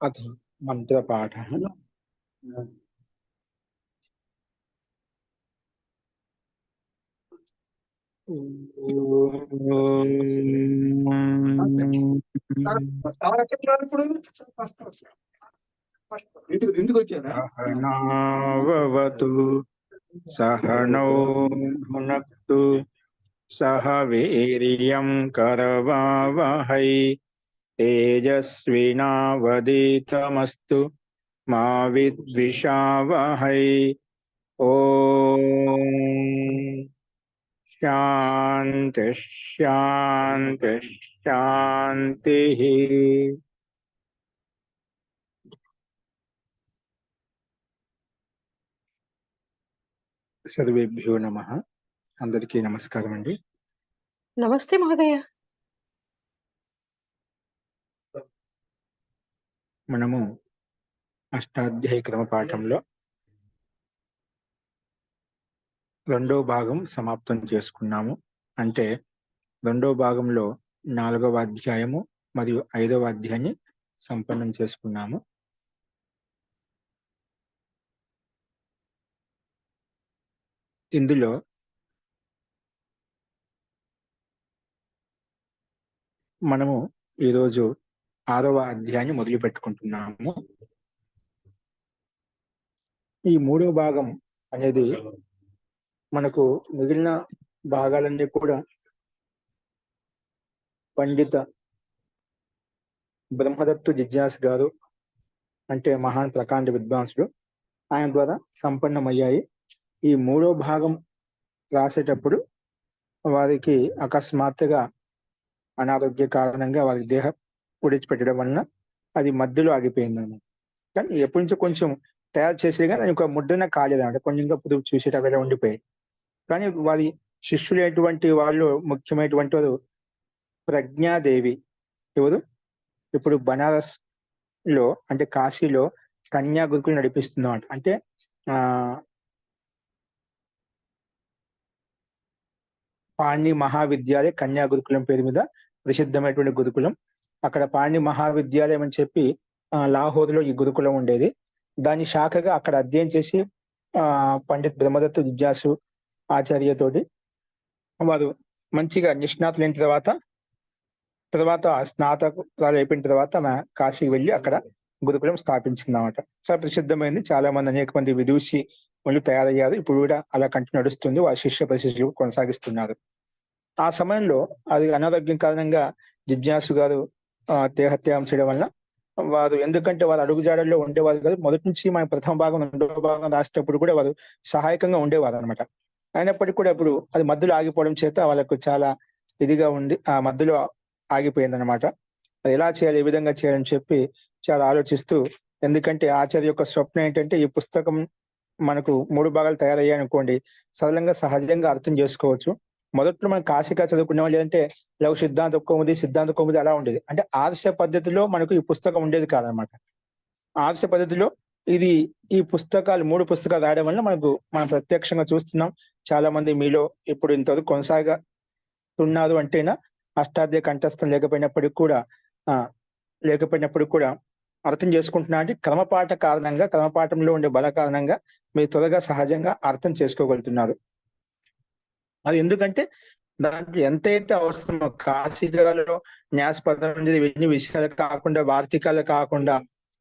अथ मन्त्रपाठः। सहनावतु सहनौ भुनक्तु सह वीर्यं करवावहै तेजस्विनावधीतमस्तु मा विद्विषावहै। ओम शांति शांति शांति। सर्वेभ्यो नमः। अंदरिकी नमस्कारम अंडी। नमस्ते महोदय। మనము అష్టాధ్యాయ క్రమ పాఠంలో రెండో భాగం సమాప్తం చేసుకున్నాము. అంటే రెండో భాగంలో 4వ అధ్యాయము మరియు 5వ అధ్యాయాన్ని సంపన్నం చేసుకున్నాము. ఇందులో మనము ఈరోజు 6వ అధ్యాయాన్ని మొదలు పెట్టుకుంటున్నాము. ఈ 3వ భాగం అనేది మనకు మిగిలిన భాగాలన్నీ కూడా పండిత బ్రహ్మదత్తు జిజ్ఞాస్ గారు అంటే మహాన్ ప్రకాండ విద్వాంసుడు, ఆయన ద్వారా సంపన్నమయ్యాయి. ఈ 3వ భాగం రాసేటప్పుడు వారికి అకస్మాత్తుగా అనారోగ్య కారణంగా వారి దేహం విడిచిపెట్టడం వలన అది మధ్యలో ఆగిపోయిందన్నమాట. కానీ ఎప్పటి నుంచో కొంచెం తయారు చేసే కానీ ఒక ముద్రన కాలేదన్నమాట. కొంచెం పురుగు చూసేటప్పుడు ఉండిపోయాయి. కానీ వారి శిష్యులైనటువంటి వాళ్ళు ముఖ్యమైనటువంటి వారు ప్రజ్ఞాదేవి. ఎవరు? ఇప్పుడు బనారస్ లో అంటే కాశీలో కన్యా గురుకులు నడిపిస్తున్నాం. అంటే పాణి మహావిద్యాలయ కన్యా గురుకులం పేరు మీద ప్రసిద్ధమైనటువంటి గురుకులం. అక్కడ పాణి మహావిద్యాలయం అని చెప్పి లాహోర్లో ఈ గురుకులం ఉండేది. దాని శాఖగా అక్కడ అధ్యయనం చేసి పండిత్ బ్రహ్మదత్తు జిజ్ఞాసు ఆచార్యతోటి వారు మంచిగా నిష్ణాతులైన తర్వాత స్నాతకురాలు అయిపోయిన తర్వాత కాశీకి వెళ్ళి అక్కడ గురుకులం స్థాపించిందన్నమాట. చాలా ప్రసిద్ధమైంది. చాలా మంది అనేక మంది విదూషి వాళ్ళు తయారయ్యారు. ఇప్పుడు కూడా అలా కంటిన్యూ నడుస్తుంది. వారి శిష్య ప్రశిష్యులు కొనసాగిస్తున్నారు. ఆ సమయంలో అది అనారోగ్యం కారణంగా జిజ్ఞాసు గారు దేహత్యాగం చేయడం వల్ల వారు, ఎందుకంటే వారు అడుగుజాడల్లో ఉండేవారు కాదు. మొదటి నుంచి మన ప్రథమ భాగం రెండవ భాగం రాసేటప్పుడు కూడా వారు సహాయకంగా ఉండేవారు అనమాట. అయినప్పటికీ కూడా ఇప్పుడు అది మధ్యలో ఆగిపోవడం చేత వాళ్ళకు చాలా ఇదిగా ఉంది, ఆ మధ్యలో ఆగిపోయింది అనమాట. అది ఎలా చేయాలి, ఏ విధంగా చేయాలని చెప్పి చాలా ఆలోచిస్తూ, ఎందుకంటే ఆచార్య యొక్క స్వప్నం ఏంటంటే ఈ పుస్తకం మనకు 3 భాగాలు తయారయ్యాయి అనుకోండి, సరళంగా సహజంగా అర్థం చేసుకోవచ్చు. మొదట్లో మనం కాశీగా చదువుకునే వాళ్ళు ఏంటంటే లఘు సిద్ధాంత కౌముది అలా ఉండేది. అంటే ఆర్ష పద్ధతిలో మనకు ఈ పుస్తకం ఉండేది కాదనమాట. ఆర్ష పద్ధతిలో ఈ పుస్తకాలు 3 పుస్తకాలు రాయడం వల్ల మనం ప్రత్యక్షంగా చూస్తున్నాం. చాలా మంది మీలో ఇప్పుడు ఇంతవరకు కొనసాగుతున్నారు అంటేనా అష్టాధ్యాయ కంఠస్థం లేకపోయినప్పటికీ కూడా అర్థం చేసుకుంటున్నా అంటే క్రమపాఠంలో ఉండే బల కారణంగా మీరు త్వరగా సహజంగా అర్థం చేసుకోగలుగుతున్నారు. అది ఎందుకంటే దాంట్లో ఎంతైతే అవసరమో కాశీగాలలో న్యాసపదం ఇవన్నీ విషయాలు కాకుండా, వార్తికాలు కాకుండా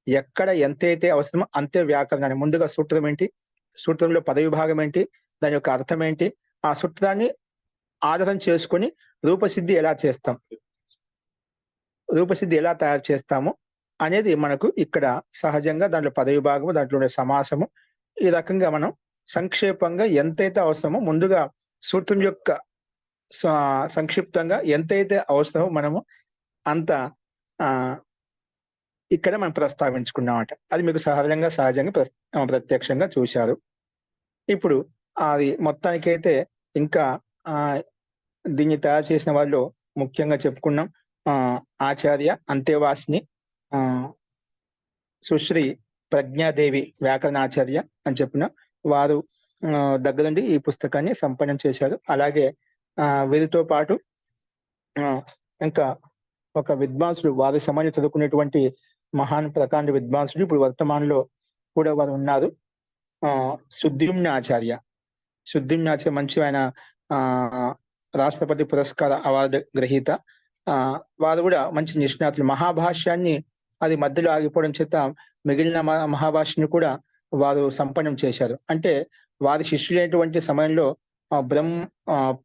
ఎక్కడ ఎంతైతే అవసరమో అంతే వ్యాకరణాన్ని ముందుగా సూత్రం ఏంటి, సూత్రంలో పదవిభాగం ఏంటి, దాని యొక్క అర్థం ఏంటి, ఆ సూత్రాన్ని ఆధారం చేసుకొని రూపసిద్ధి ఎలా తయారు చేస్తాము అనేది మనకు ఇక్కడ సహజంగా దాంట్లో పదవిభాగము, దాంట్లో ఉండే సమాసము, ఈ రకంగా మనం సంక్షేపంగా ఎంతైతే అవసరమో ముందుగా సూత్రం యొక్క సంక్షిప్తంగా ఎంతైతే అవసరమో మనము అంత ఇక్కడ మనం ప్రస్తావించుకున్నామట. అది మీకు సహజంగా ప్రత్యక్షంగా చూశారు. ఇప్పుడు అది మొత్తానికైతే ఇంకా దీన్ని తయారు చేసిన వాళ్ళు ముఖ్యంగా చెప్పుకున్నాం ఆచార్య అంతేవాసిని సుశ్రీ ప్రజ్ఞాదేవి వ్యాకరణాచార్య అని చెప్పిన వారు దగ్గరుండి ఈ పుస్తకాన్ని సంపన్నం చేశారు. అలాగే వీరితో పాటు ఇంకా ఒక విద్వాంసుడు వారి సమయంలో చదువుకునేటువంటి మహాన్ ప్రకాండ విద్వాంసుడు ఇప్పుడు వర్తమానంలో కూడా వారు ఉన్నారు. సుద్యుమ్న ఆచార్య. సుద్యుమ్న ఆచార్య మంచి ఆయన ఆహ్, రాష్ట్రపతి పురస్కార అవార్డు గ్రహీత. వారు కూడా మంచి నిష్ణాతులు. మహాభాష్యాన్ని అది మధ్యలో ఆగిపోవడం చేత మిగిలిన మహాభాష్యాన్ని కూడా వారు సంపన్నం చేశారు. అంటే వారి శిష్యులైనటువంటి సమయంలో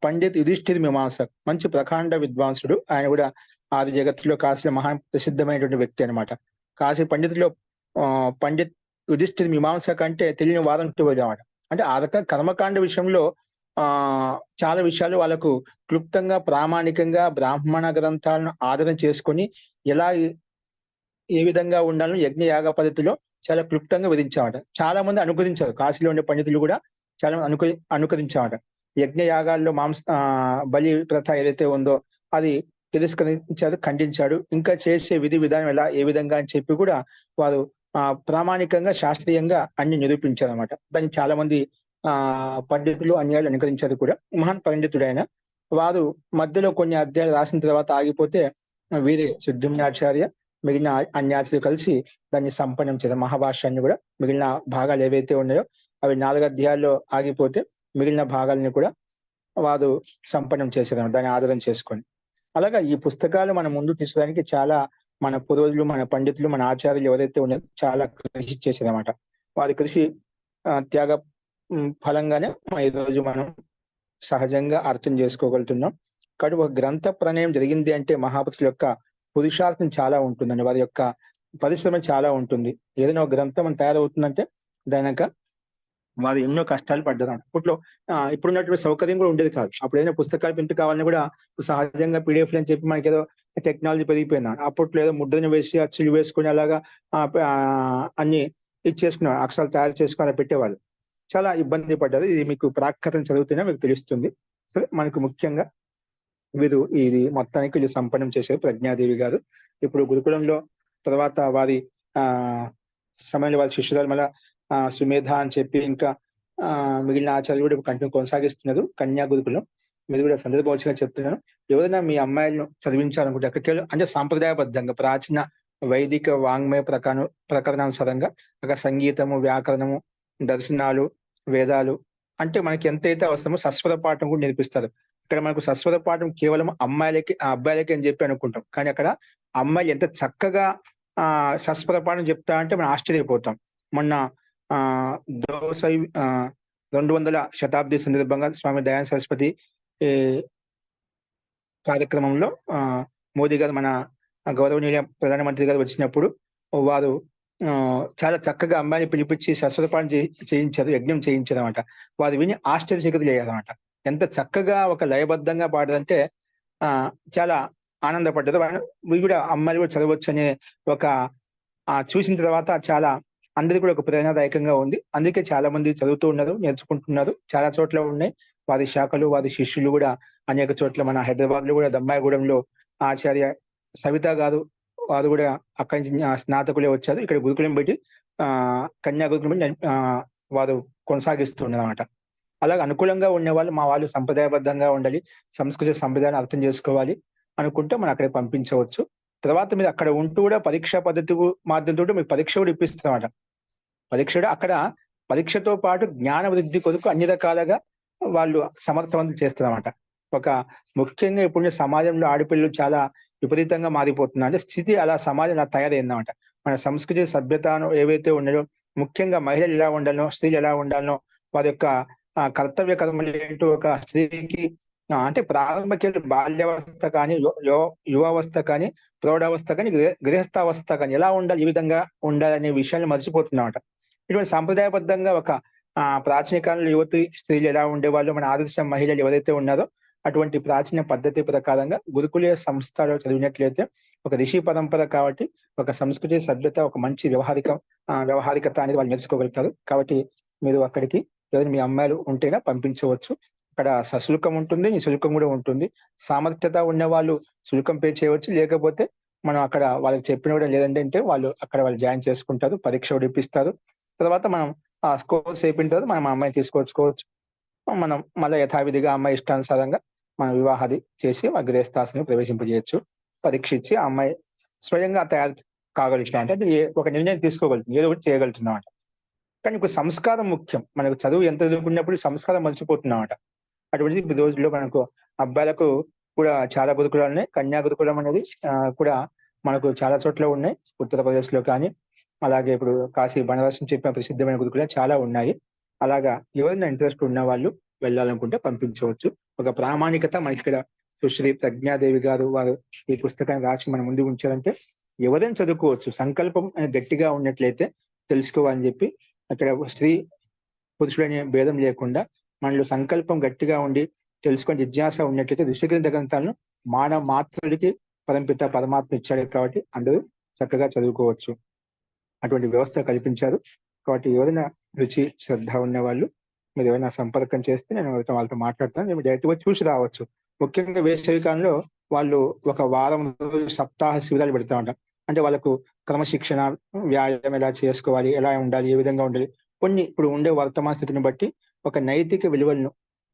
పండిత్ యుధిష్ఠిర్ మీమాంసక్ మంచి ప్రకాండ విద్వాంసుడు. ఆయన కూడా ఆది జగత్తులో కాశీలో మహా ప్రసిద్ధమైనటువంటి వ్యక్తి అన్నమాట. కాశీ పండితుల్లో పండిత్ యుధిష్ఠిర్ మీమాంసక్ అంటే తెలియని వారంటూ అన్నమాట. అంటే ఆ రకంగా కర్మకాండ విషయంలో చాలా విషయాలు వాళ్ళకు క్లుప్తంగా, ప్రామాణికంగా బ్రాహ్మణ గ్రంథాలను ఆధారం చేసుకొని ఎలా ఏ విధంగా ఉండాలో యజ్ఞ యాగ పద్ధతిలో చాలా క్లుప్తంగా విధించామట. చాలా మంది అనుకరించారు. కాశీలో ఉండే పండితులు కూడా చాలా మంది అనుకరించామట. యజ్ఞ యాగాల్లో బలి ప్రథ ఏదైతే ఉందో అది తిరస్కరించాడు, ఖండించాడు. ఇంకా చేసే విధి విధానం ఏ విధంగా అని చెప్పి కూడా వారు ప్రామాణికంగా, శాస్త్రీయంగా అన్ని నిరూపించారన్నమాట. దాన్ని చాలా మంది పండితులు అన్యాయులు అనుకరించారు కూడా. మహాన్ పండితుడైన వారు మధ్యలో కొన్ని అధ్యాయాలు రాసిన తర్వాత ఆగిపోతే వీరే సుద్యుమ్నాచార్య మిగిలిన అన్యాచులు కలిసి దాన్ని సంపన్నం చేశారు. మహాభాష్యాన్ని కూడా మిగిలిన భాగాలు ఏవైతే ఉన్నాయో అవి 4 అధ్యాయాల్లో ఆగిపోతే మిగిలిన భాగాలను కూడా వారు సంపన్నం చేశారు దాన్ని ఆధారం చేసుకొని. అలాగా ఈ పుస్తకాలు మన ముందు తీసుకోవడానికి చాలా మన పూర్వజులు, మన పండితులు, మన ఆచార్యులు ఎవరైతే ఉన్నారో చాలా కృషి చేశారన్నమాట. వారి కృషి త్యాగ ఫలంగానే ఈ రోజు మనం సహజంగా అర్థం చేసుకోగలుగుతున్నాం. కాబట్టి ఒక గ్రంథ ప్రణయం జరిగింది అంటే మహాపురుషుల యొక్క పురుషార్థం చాలా ఉంటుందండి. వారి యొక్క పరిశ్రమ చాలా ఉంటుంది. ఏదైనా ఒక గ్రంథం తయారవుతుందంటే దానిక వారు ఎన్నో కష్టాలు పడ్డారు. అప్పట్లో ఇప్పుడున్నటువంటి సౌకర్యం కూడా ఉండేది కాదు. అప్పుడు ఏదైనా పుస్తకాలు ప్రింట్ కావాలని కూడా సహజంగా పీడిఎఫ్ అని చెప్పి మనకి ఏదో టెక్నాలజీ పెరిగిపోయింది. అప్పట్లో ఏదో ముద్రను వేసి అచ్చులు వేసుకొని అలాగా అన్ని ఇచ్చేసుకున్నారు. అక్షరాలు తయారు చేసుకుని అలా పెట్టేవాళ్ళు. చాలా ఇబ్బంది పడ్డారు. ఇది మీకు ప్రాకృతం చదివితేనే మీకు తెలుస్తుంది. సరే, మనకు ముఖ్యంగా ఇది మొత్తానికి వీళ్ళు సంపన్నం చేశారు ప్రజ్ఞాదేవి గారు. ఇప్పుడు గురుకులంలో తర్వాత వారి సమయంలో వారి శిష్యురాలు మళ్ళా సుమేధ అని చెప్పి ఇంకా మిగిలిన ఆచార్యులు కూడా కంటిన్యూ కొనసాగిస్తున్నారు కన్యా గురుకులం. మీరు కూడా సందర్భోచిగా చెప్తున్నాను. ఎవరైనా మీ అమ్మాయిలను చదివించాలనుకుంటే అక్కడికి అంటే సాంప్రదాయబద్ధంగా ప్రాచీన వైదిక వాంగ్మయ ప్రకరణానుసారంగా అక్కడ సంగీతము, వ్యాకరణము, దర్శనాలు, వేదాలు అంటే మనకి ఎంతైతే అవసరమో సస్వర పాఠం కూడా నేర్పిస్తారు. ఇక్కడ మనకు సస్వర పాఠం కేవలం అబ్బాయిలకి అని చెప్పి అనుకుంటాం. కానీ అక్కడ అమ్మాయిలు ఎంత చక్కగా సస్వర పాఠం చెప్తా అంటే మనం ఆశ్చర్యపోతాం. మొన్న 200వ శతాబ్ది సందర్భంగా స్వామి దయానంద సరస్వతి కార్యక్రమంలో మోదీ గారు మన గౌరవనీయ ప్రధానమంత్రి గారు వచ్చినప్పుడు వారు చాలా చక్కగా అమ్మాయిని పిలిపించి సస్వరపాఠం చేయించారు, యజ్ఞం చేయించారు అనమాట. వారు విని ఆశ్చర్యచకితులు అయ్యారన్నమాట. ఎంత చక్కగా ఒక లయబద్ధంగా పాడదంటే చాలా ఆనందపడ్డారు. వీళ్ళు కూడా అమ్మాయిలు కూడా చదవచ్చు అనే ఒక చూసిన తర్వాత చాలా అందరికీ కూడా ఒక ప్రేరణాదాయకంగా ఉంది. అందుకే చాలా మంది చదువుతూ ఉన్నారు, నేర్చుకుంటున్నారు. చాలా చోట్ల ఉన్నాయి వారి శాఖలు, వారి శిష్యులు కూడా అనేక చోట్ల. మన హైదరాబాద్ లో కూడా దమ్మాయిగూడెంలో ఆచార్య సవిత గారు వారు కూడా అక్కడి నుంచి స్నాతకులే వచ్చారు. ఇక్కడ గురుకులం పెట్టి కన్యా గురుకులం వారు కొనసాగిస్తున్నారు అనమాట. అలాగే అనుకూలంగా ఉండే వాళ్ళు మా వాళ్ళు సంప్రదాయబద్ధంగా ఉండాలి, సంస్కృతి సంప్రదాయాన్ని అర్థం చేసుకోవాలి అనుకుంటే మనం అక్కడికి పంపించవచ్చు. తర్వాత మీరు అక్కడ ఉంటూ కూడా పరీక్షా పద్ధతి మాధ్యమంతో మీకు పరీక్ష కూడా ఇప్పిస్తామట. అక్కడ పరీక్షతో పాటు జ్ఞాన వృద్ధి కొరకు అన్ని రకాలుగా వాళ్ళు సమర్థవంతులు చేస్తారన్నమాట. ఒక ముఖ్యంగా ఇప్పుడు సమాజంలో ఆడపిల్లలు చాలా విపరీతంగా మారిపోతున్నారు. అంటే స్థితి అలా సమాజం అలా తయారైందన్నమాట. మన సంస్కృతి సభ్యతను ఏవైతే ఉన్నాయో, ముఖ్యంగా మహిళలు ఎలా ఉండాలనో, స్త్రీలు ఎలా ఉండాలనో, వారి యొక్క కర్తవ్య కర్మలు ఏంటో ఒక స్త్రీకి అంటే ప్రారంభకేళ్ళు బాల్యావస్థ కానీ, యువావస్థ కానీ, ప్రౌఢావస్థ కానీ, గృహస్థావస్థ కానీ ఎలా ఉండాలి, ఈ విధంగా ఉండాలనే విషయాన్ని మర్చిపోతున్నమాట. ఇటువంటి సాంప్రదాయబద్ధంగా ఒక ప్రాచీన కాలంలో యువతి స్త్రీలు ఎలా ఉండేవాళ్ళు, మన ఆదర్శ మహిళలు ఎవరైతే ఉన్నారో అటువంటి ప్రాచీన పద్ధతి ప్రకారంగా గురుకుల సంస్థలో చదివినట్లయితే ఒక ఋషి పరంపర కాబట్టి ఒక సంస్కృతి సభ్యత, ఒక మంచి వ్యవహారికత అనేది వాళ్ళు నేర్చుకోగలుగుతారు. కాబట్టి మీరు అక్కడికి ఎవరైనా మీ అమ్మాయిలు ఉంటేనే పంపించవచ్చు. అక్కడ సశుల్కం ఉంటుంది, నిశుల్కం కూడా ఉంటుంది. సామర్థ్యత ఉన్న వాళ్ళు శుల్కం పే చేయవచ్చు. లేకపోతే మనం అక్కడ వాళ్ళకి చెప్పిన కూడా లేదంటే వాళ్ళు అక్కడ జాయిన్ చేసుకుంటారు, పరీక్ష కూడా ఇప్పిస్తారు. తర్వాత మనం ఆ స్కోర్స్ అయిపోయిన తర్వాత మనం అమ్మాయిని తీసుకొచ్చుకోవచ్చు. మనం మళ్ళీ యథావిధిగా అమ్మాయి ఇష్టానుసారంగా మనం వివాహాది చేసి గృహస్థాశ్రమం ప్రవేశింపజేయచ్చు. పరీక్షించి ఆ అమ్మాయి స్వయంగా తయారు కాగలుగుతున్నాం అంటే ఒక నిర్ణయం తీసుకోగలుగుతుంది, ఏదో ఒకటి చేయగలుగుతున్నాం. కానీ ఇప్పుడు సంస్కారం ముఖ్యం. మనకు చదువు ఎంత చదువుకున్నప్పుడు సంస్కారం మర్చిపోతున్నామట. అటువంటిది ఈ రోజుల్లో మనకు అబ్బాయిలకు కూడా చాలా గురుకులాలు ఉన్నాయి. కన్యా గురుకులం అనేది కూడా మనకు చాలా చోట్ల ఉన్నాయి. ఉత్తరప్రదేశ్‌లో కానీ, అలాగే ఇప్పుడు కాశీ, బనారస్ అని చెప్పిన ప్రసిద్ధమైన గురుకులాలు చాలా ఉన్నాయి. అలాగా ఎవరైనా ఇంట్రెస్ట్ ఉన్నవాళ్ళు వెళ్ళాలనుకుంటే పంపించవచ్చు. ఒక ప్రామాణికత మనకిక్కడ సుశ్రీ ప్రజ్ఞాదేవి గారు వారు ఈ పుస్తకాన్ని రాసి మన ముందు ఉంచారంటే ఎవరైనా చదువుకోవచ్చు. సంకల్పం గట్టిగా ఉన్నట్లయితే తెలుసుకోవాలని చెప్పి అక్కడ స్త్రీ, పురుషుడనే భేదం లేకుండా మనలో సంకల్పం గట్టిగా ఉండి తెలుసుకొని జిజ్ఞాస ఉన్నట్లయితే ఋషిగ్రంథ గ్రంథాలను మానవ మాత్రుడికి పరంపిత పరమాత్మ ఇచ్చాడు కాబట్టి అందరూ చక్కగా చదువుకోవచ్చు. అటువంటి వ్యవస్థ కల్పించారు. కాబట్టి ఎవరైనా రుచి, శ్రద్ధ ఉన్న వాళ్ళు మీరు ఏమైనా సంపర్కం చేస్తే నేను వాళ్ళతో మాట్లాడతాను. మేము డైరెక్ట్‌గా చూసి రావచ్చు. ముఖ్యంగా వేసవి కాలంలో వాళ్ళు ఒక వారం రోజులు సప్తాహ శిబిరాలు పెడతా ఉంటారు. అంటే వాళ్ళకు క్రమశిక్షణ, వ్యాయామం ఎలా చేసుకోవాలి, ఎలా ఉండాలి, ఏ విధంగా ఉండాలి, కొన్ని ఇప్పుడు ఉండే వర్తమాన స్థితిని బట్టి ఒక నైతిక విలువలను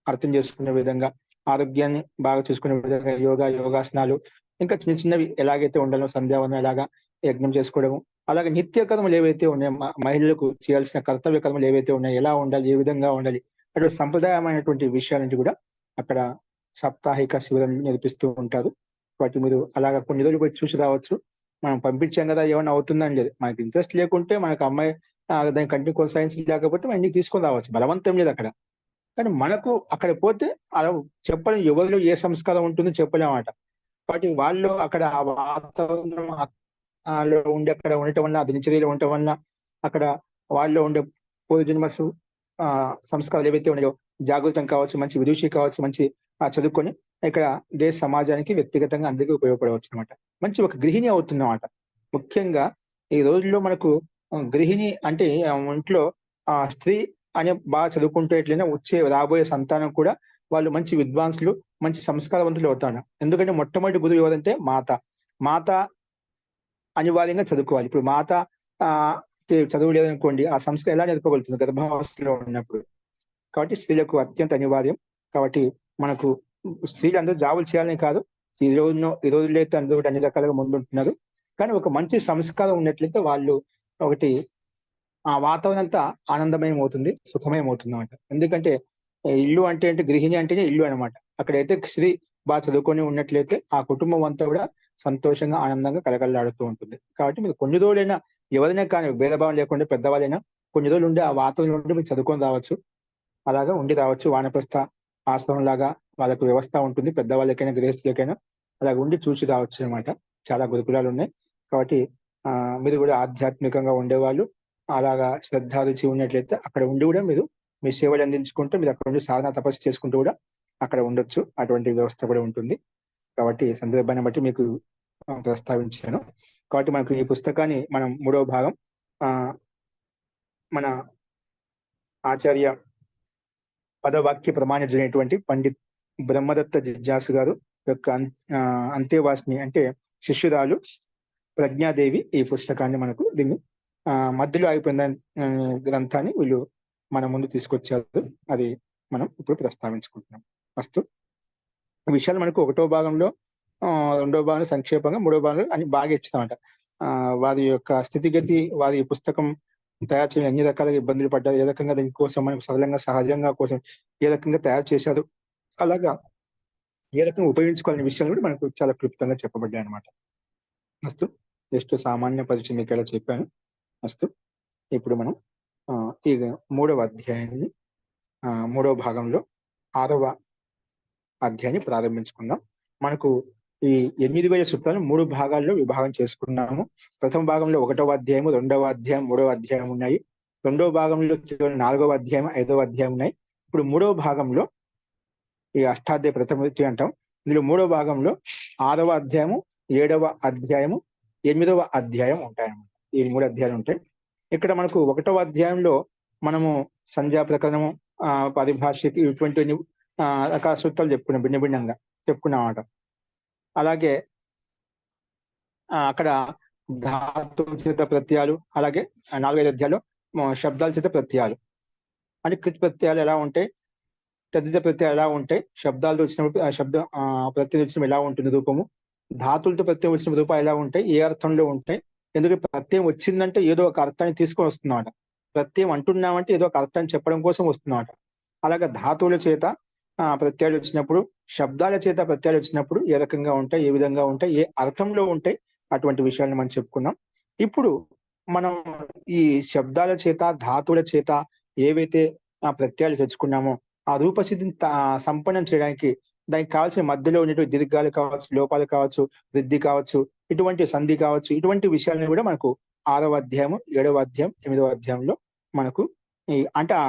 అర్థం చేసుకునే విధంగా, ఆరోగ్యాన్ని బాగా చూసుకునే విధంగా యోగాసనాలు, ఇంకా చిన్న చిన్నవి ఎలాగైతే ఉండాలో సంధ్యావనం ఎలాగా యజ్ఞం చేసుకోవడము, అలాగే నిత్య కర్మలు ఏవైతే ఉన్నాయో మహిళలకు చేయాల్సిన కర్తవ్య కర్మలు ఏవైతే ఉన్నాయో ఎలా ఉండాలి, ఏ విధంగా ఉండాలి, అటువంటి సంప్రదాయమైనటువంటి విషయాలని కూడా అక్కడ సాప్తాహిక శిబిరం నేర్పిస్తూ ఉంటారు. వాటి మీరు అలాగా కొన్ని రోజులు పోయి చూసి రావచ్చు. మనం పంపించాం కదా ఏమన్నా అవుతుందని లేదు. మనకి ఇంట్రెస్ట్ లేకుంటే మనకు అమ్మాయి దాన్ని కంటిన్యూ కొనసాగించి లేకపోతే మనం ఇంటికి తీసుకొని రావచ్చు. బలవంతం లేదు అక్కడ. కానీ మనకు అక్కడ పోతే అలా చెప్పలేం, ఎవరిలో ఏ సంస్కారం ఉంటుందో చెప్పలేమట. కాబట్టి వాళ్ళు అక్కడ ఆ వాతావరణం లో ఉండి అక్కడ ఉండటం వల్ల, ఆ దినచర్యలో ఉండటం వల్ల అక్కడ వాళ్ళలో ఉండే పూర్వజన్మసు సంస్కారాలు ఏవైతే ఉన్నాయో జాగృతం కావచ్చు, మంచి విదుషి కావచ్చు, మంచి చదువుకొని ఇక్కడ దేశ సమాజానికి వ్యక్తిగతంగా అందరికీ ఉపయోగపడవచ్చు అనమాట. మంచి ఒక గృహిణి అవుతుందన్నమాట. ముఖ్యంగా ఈ రోజుల్లో మనకు గృహిణి అంటే ఇంట్లో స్త్రీ అని బాగా చదువుకుంటే ఎట్లయినా వచ్చే రాబోయే సంతానం కూడా వాళ్ళు మంచి విద్వాంసులు, మంచి సంస్కారవంతులు అవుతారు. ఎందుకంటే మొట్టమొదటి గురువు ఎవరంటే మాత. మాత అనివార్యంగా చదువుకోవాలి. ఇప్పుడు మాత చదువు లేదనుకోండి, ఆ సంస్కారం ఎలా నేర్పగలుగుతుంది గర్భావస్థలో ఉన్నప్పుడు. కాబట్టి స్త్రీలకు అత్యంత అనివార్యం. కాబట్టి మనకు స్త్రీలందరూ జాబులు చేయాలని కాదు. ఈ రోజుల్లో అయితే అందరూ అన్ని రకాలుగా ముందుంటున్నారు. కానీ ఒక మంచి సంస్కారం ఉన్నట్లయితే వాళ్ళు ఒకటి ఆ వాతావరణం అంతా ఆనందమయం అవుతుంది, సుఖమయం అవుతుంది అనమాట. ఎందుకంటే ఇల్లు అంటే గృహిణి అంటేనే ఇల్లు అనమాట. అక్కడైతే స్త్రీ బాగా చదువుకొని ఉన్నట్లయితే ఆ కుటుంబం అంతా కూడా సంతోషంగా, ఆనందంగా కలకలలాడుతూ ఉంటుంది. కాబట్టి మీరు కొన్ని రోజులైనా ఎవరైనా కానీ భేదభావం లేకుండా పెద్దవాళ్ళైనా కొన్ని రోజులు ఉండి ఆ వాతావరణం నుండి మీరు చదువుకొని రావచ్చు. అలాగా ఉండి రావచ్చు. వానప్రస్థ ఆశ్రమం లాగా వాళ్ళకు వ్యవస్థ ఉంటుంది. పెద్దవాళ్ళకైనా, గృహస్థులకైనా అలాగ ఉండి చూసి రావచ్చు అనమాట. చాలా గురుకులాలు ఉన్నాయి. కాబట్టి మీరు కూడా ఆధ్యాత్మికంగా ఉండేవాళ్ళు అలాగా శ్రద్ధ, రుచి ఉన్నట్లయితే అక్కడ ఉండి కూడా మీరు మీ సేవలు అందించుకుంటూ మీరు అక్కడ ఉండి సాధన, తపస్సు చేసుకుంటూ కూడా అక్కడ ఉండొచ్చు. అటువంటి వ్యవస్థ కూడా ఉంటుంది. కాబట్టి సందర్భాన్ని బట్టి మీకు ప్రస్తావించాను. కాబట్టి మనకు ఈ పుస్తకాన్ని మనం 3వ భాగం మన ఆచార్య పదవాక్య ప్రమాణికుడైనటువంటి పండిత్ బ్రహ్మదత్త జిజ్ఞాసు గారు యొక్క అంతేవాసిని అంటే శిష్యురాలు ప్రజ్ఞాదేవి ఈ పుస్తకాన్ని మనకు దీన్ని మధ్యలో అయిపోయిన గ్రంథాన్ని వీళ్ళు మన ముందు తీసుకొచ్చారు. అది మనం ఇప్పుడు ప్రస్తావించుకుంటున్నాం. ఫస్ట్ విషయాలు మనకు 1వ భాగంలో, 2వ భాగంలో సంక్షేపంగా, 3వ భాగంలో అని బాగా ఇచ్చామట. వారి యొక్క స్థితిగతి, వారి పుస్తకం తయారు చేయడం ఎన్ని రకాలుగా ఇబ్బందులు పడ్డారు, ఏ రకంగా దీనికోసం మనకు సరళంగా, సహజంగా కోసం ఏ రకంగా తయారు చేశారు, అలాగా ఏ రకంగా ఉపయోగించుకోవాలనే విషయాలు కూడా మనకు చాలా క్లుప్తంగా చెప్పబడ్డాయి అనమాట. ఫస్ట్ జస్ట్ సామాన్య పరిచయం మీకు ఎలా చెప్పాను. ఫస్ట్ ఇప్పుడు మనం ఈ 3వ అధ్యాయాన్ని 3వ భాగంలో 6వ అధ్యాయాన్ని ప్రారంభించుకుందాం. మనకు ఈ 8,000 సూత్రాలు 3 భాగాల్లో విభాగం చేసుకున్నాము. ప్రథమ భాగంలో 1వ అధ్యాయము, 2వ అధ్యాయం, 3వ అధ్యాయం ఉన్నాయి. 2వ భాగంలో 4వ అధ్యాయం, 5వ అధ్యాయం ఉన్నాయి. ఇప్పుడు 3వ భాగంలో ఈ అష్టాధ్యాయ ప్రథమృతి అంటాం. ఇందులో 3వ భాగంలో 6వ అధ్యాయము, 7వ అధ్యాయము, 8వ అధ్యాయం ఉంటాయన్నమాట. ఈ 3 అధ్యాయాలు ఉంటాయి. ఇక్కడ మనకు 1వ అధ్యాయంలో మనము సంధ్యా ప్రకరణము, పరిభాషకి ఇటువంటి రకాల సూత్రాలు చెప్పుకున్నాం, భిన్నంగా చెప్పుకున్నామాట. అలాగే అక్కడ ధాతు చేత ప్రత్యయాలు, అలాగే 4-5 అధ్యాయాలు శబ్దాల చేత ప్రత్యయాలు అంటే కృత్ ప్రత్యయాలు ఎలా ఉంటాయి, తద్ధిత ప్రత్యయాలు ఎలా ఉంటాయి, శబ్దాలు వచ్చినప్పుడు శబ్ద ప్రత్యయం వచ్చినప్పుడు ఎలా ఉంటుంది రూపము, ధాతులతో ప్రత్యయం వచ్చిన రూపాలు ఎలా ఉంటాయి, ఏ అర్థంలో ఉంటాయి? ఎందుకంటే ప్రత్యయం వచ్చిందంటే ఏదో ఒక అర్థాన్ని తీసుకొని వస్తున్నమాట. ప్రత్యయం అంటున్నామంటే ఏదో ఒక అర్థాన్ని చెప్పడం కోసం వస్తున్నమాట. అలాగే ధాతువుల చేత ప్రత్యయాలు వచ్చినప్పుడు, శబ్దాల చేత ప్రత్యయాలు వచ్చినప్పుడు ఏ రకంగా ఉంటాయి, ఏ విధంగా ఉంటాయి, ఏ అర్థంలో ఉంటాయి, అటువంటి విషయాలను మనం చెప్పుకున్నాం. ఇప్పుడు మనం ఈ శబ్దాల చేత, ధాతువుల చేత ఏవైతే ప్రత్యయాలు తెచ్చుకున్నామో ఆ రూపసిద్ధిని సంపన్నం చేయడానికి దానికి కావాల్సిన మధ్యలో ఉన్నటువంటి దీర్ఘాలు కావచ్చు, లోపాలు కావచ్చు, వృద్ధి కావచ్చు, ఇటువంటి సంధి కావచ్చు, ఇటువంటి విషయాలను కూడా మనకు 6వ అధ్యాయము, 7వ అధ్యాయం, 8వ అధ్యాయంలో మనకు అంటే ఆ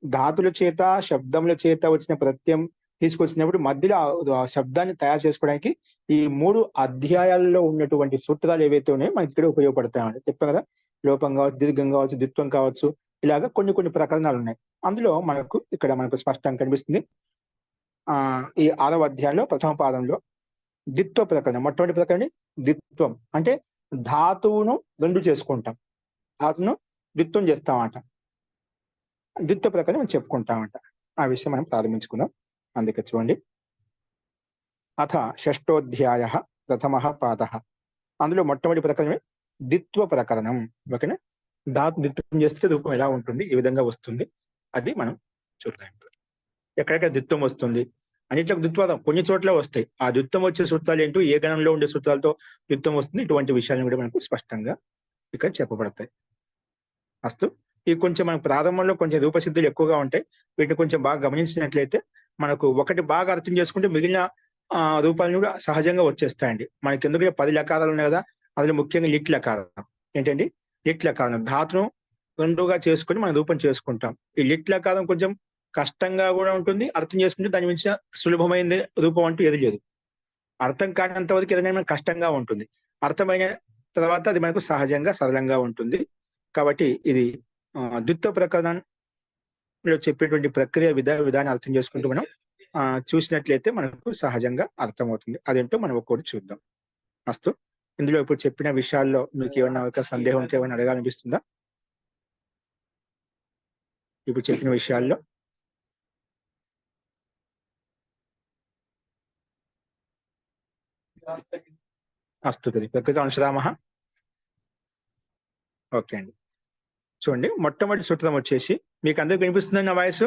ధాతుల చేత, శబ్దముల చేత వచ్చిన ప్రత్యయం తీసుకొచ్చినప్పుడు మధ్యలో ఆ శబ్దాన్ని తయారు చేసుకోవడానికి ఈ 3 అధ్యాయాల్లో ఉన్నటువంటి సూత్రాలు ఏవైతే ఉన్నాయో మనకి ఇక్కడ ఉపయోగపడతాయని చెప్పాం కదా. లోపం కావచ్చు, దీర్ఘం కావచ్చు, ద్విత్వం కావచ్చు, ఇలాగా కొన్ని ప్రకరణాలు ఉన్నాయి. అందులో మనకు స్పష్టంగా కనిపిస్తుంది. ఈ 6వ అధ్యాయంలో ప్రథమ పాదంలో ద్విత్వ ప్రకరణం, మొట్టమొదటి ప్రకరణి ద్విత్వం అంటే ధాతువును రెండు చేసుకుంటాం, ధాతువును ద్విత్వం చేస్తామంట. ద్విత్వ ప్రకరణం మనం చెప్పుకుంటామంట. ఆ విషయం మనం ప్రారంభించుకుందాం. అందుకే చూడండి, అథ షష్ఠోధ్యాయ ప్రథమ పాద. అందులో మొట్టమొదటి ప్రకరణమే ద్విత్వ ప్రకరణం. ఓకేనా? ధాతు ద్విత్వం చేస్తే రూపం ఎలా ఉంటుంది, ఏ విధంగా వస్తుంది, అది మనం చూద్దాం. ఎక్కడెక్కడ ద్విత్వం వస్తుంది, అన్నిట్లో ద్విత్వాదం కొన్ని చోట్ల వస్తాయి. ఆ ద్విత్వం వచ్చే సూత్రాలు ఏంటో, ఏ గణంలో ఉండే సూత్రాలతో ద్విత్వం వస్తుంది, ఇటువంటి విషయాలను కూడా మనకు స్పష్టంగా ఇక్కడ చెప్పబడతాయి. అస్తు ఈ కొంచెం మన ప్రారంభంలో కొంచెం రూపసిద్ధులు ఎక్కువగా ఉంటాయి. వీటిని కొంచెం బాగా గమనించినట్లయితే మనకు ఒకటి బాగా అర్థం చేసుకుంటే మిగిలిన రూపాలను కూడా సహజంగా వచ్చేస్తాయండి. మనకి ఎందుకంటే 10 లకారాలు ఉన్నాయి కదా, అందులో ముఖ్యంగా లిట్ లకారం. ఏంటండి? లిట్ లకారం. ధాతును రెండుగా చేసుకొని మనం రూపం చేసుకుంటాం. ఈ లిట్ లకారం కొంచెం కష్టంగా కూడా ఉంటుంది. అర్థం చేసుకుంటే దాని మించిన సులభమైన రూపం అంటూ ఏది లేదు. అర్థం కానంత వరకు ఏదైనా కష్టంగా ఉంటుంది. అర్థమైన తర్వాత అది మనకు సహజంగా సరళంగా ఉంటుంది. కాబట్టి ఇది ద్విత్వ ప్రకరణంలో చెప్పేటువంటి ప్రక్రియ విధానం అర్థం చేసుకుంటూ మనం చూసినట్లయితే మనకు సహజంగా అర్థమవుతుంది. అదేంటో మనం ఒక్కొక్కటి చూద్దాం. అస్తు ఇందులో ఇప్పుడు చెప్పిన విషయాల్లో మీకు ఏమైనా ఒక సందేహం ఉంటే ఏమైనా అడగాలనిపిస్తుందా? ఇప్పుడు చెప్పిన విషయాల్లో అస్తు ప్రకృతి అంశరామ. ఓకే అండి, చూడండి మొట్టమొదటి సూత్రం వచ్చేసి మీకు అందరికి వినిపిస్తుందండి నా వాయిస్?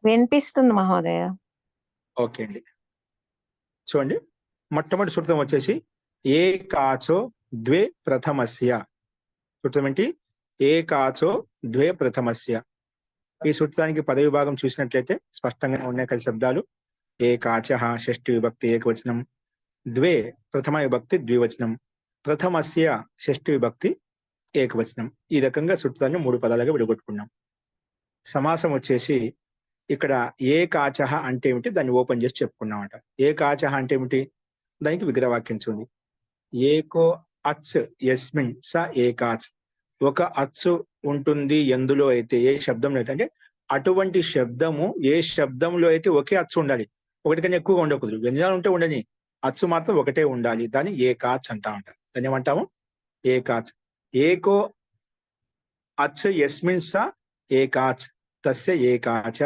వినిపిస్తుంది మహోదయ. ఓకే అండి, చూడండి మొట్టమొదటి సూత్రం వచ్చేసి ఏకాచో ద్వే ప్రథమస్య. సూత్రం ఏంటి? ఏకాచో ద్వే ప్రథమస్య. ఈ సూత్రానికి పద విభాగం చూసినట్లయితే స్పష్టంగా ఉన్నాయి కలిసి శబ్దాలు. ఏకాచ షష్ఠి విభక్తి ఏకవచనం, ద్వే ప్రథమ విభక్తి ద్వివచనం, ప్రథమస్య షష్ఠి విభక్తి ఏకవచనం. ఈ రకంగా సూత్రాన్ని 3 పదాలుగా విడగొట్టుకున్నాం. సమాసం వచ్చేసి ఇక్కడ ఏకాచ అంటే ఏమిటి, దాన్ని ఓపెన్ చేసి చెప్పుకున్నామట. ఏకాచ అంటే ఏమిటి, దానికి విగ్రహవాక్యం చూడండి. ఏకో అచ్ యస్మిన్ స ఏకాచ్. ఒక అచ్చు ఉంటుంది ఎందులో అయితే, ఏ శబ్దంలో అయితే, అంటే అటువంటి శబ్దము ఏ శబ్దంలో అయితే ఒకే అచ్చు ఉండాలి, ఒకటి కన్నా ఎక్కువగా ఉండకూడదు. వ్యంజనాలు ఉంటే ఉండని, అచ్చు మాత్రం ఒకటే ఉండాలి. దాన్ని ఏకాచ్ అంటా ఉంటాం. దాన్ని ఏమంటాము? ఏకాచ్. ఏకో అచ్ యస్మిన్ స ఏకాచ్ తస్య ఏకాచ.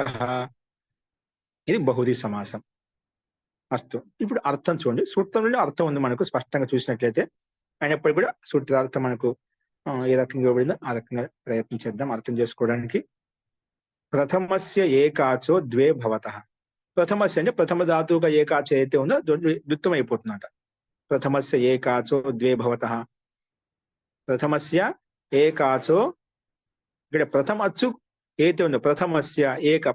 ఇది బహువ్రీహి సమాసం. అస్తు ఇప్పుడు అర్థం చూడండి. సూత్రంలో అర్థం ఉంది మనకు స్పష్టంగా చూసినట్లయితే. అయినప్పటికీ కూడా సూత్రార్థం మనకు ఏ రకంగా ఇవ్వబడిందో ఆ రకంగా ప్రయత్నం చేద్దాం అర్థం చేసుకోవడానికి. ప్రథమస్య ఏకాచో ద్వే భవతః. ప్రథమస్య అంటే ప్రథమ ధాతువుగా ఏకాచ అయితే ఉందో ద్విత్వం అయిపోతుందట. ప్రథమస్య ఏకాచో ద్వే భవతః. ప్రథమస్య ఏకాచో, ఇక్కడ ప్రథమ అచ్చు ఏతే ఉందో, ప్రథమస్య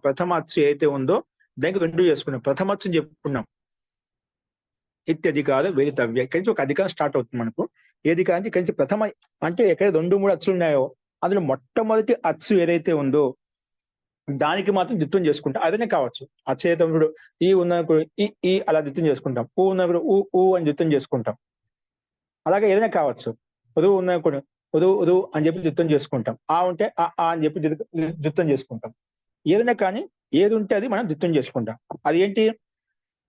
ప్రథమ అచ్చు ఏతే ఉందో దానికి 2 చేసుకున్నాం. ప్రథమ అచ్చు చెప్పుకున్నాం. ఇత్యధికార వేదితవ్య. ఇక్కడి నుంచి ఒక అధికారం స్టార్ట్ అవుతుంది మనకు. ఏది కానీ ఇక్కడి నుంచి ప్రథమ అంటే ఎక్కడ 2, 3 అచ్చులు ఉన్నాయో అందులో మొట్టమొదటి అచ్చు ఏదైతే ఉందో దానికి మాత్రం ద్విత్వం చేసుకుంటాం. అదనే కావచ్చు. అచ్చేతప్పుడు ఈ ఉన్నప్పుడు ఈ అలా ద్విత్వం చేసుకుంటాం. ఊ ఉన్నప్పుడు ఊ అని ద్విత్వం చేసుకుంటాం. అలాగే ఏదైనా కావచ్చు. ఉరువు ఉన్నప్పుడు ఉరువు అని చెప్పి ద్విత్వం చేసుకుంటాం. ఆ ఉంటే ఆ అని చెప్పి ద్విత్వం చేసుకుంటాం. ఏదైనా కానీ ఏది ఉంటే అది మనం ద్విత్వం చేసుకుంటాం. అది ఏంటి?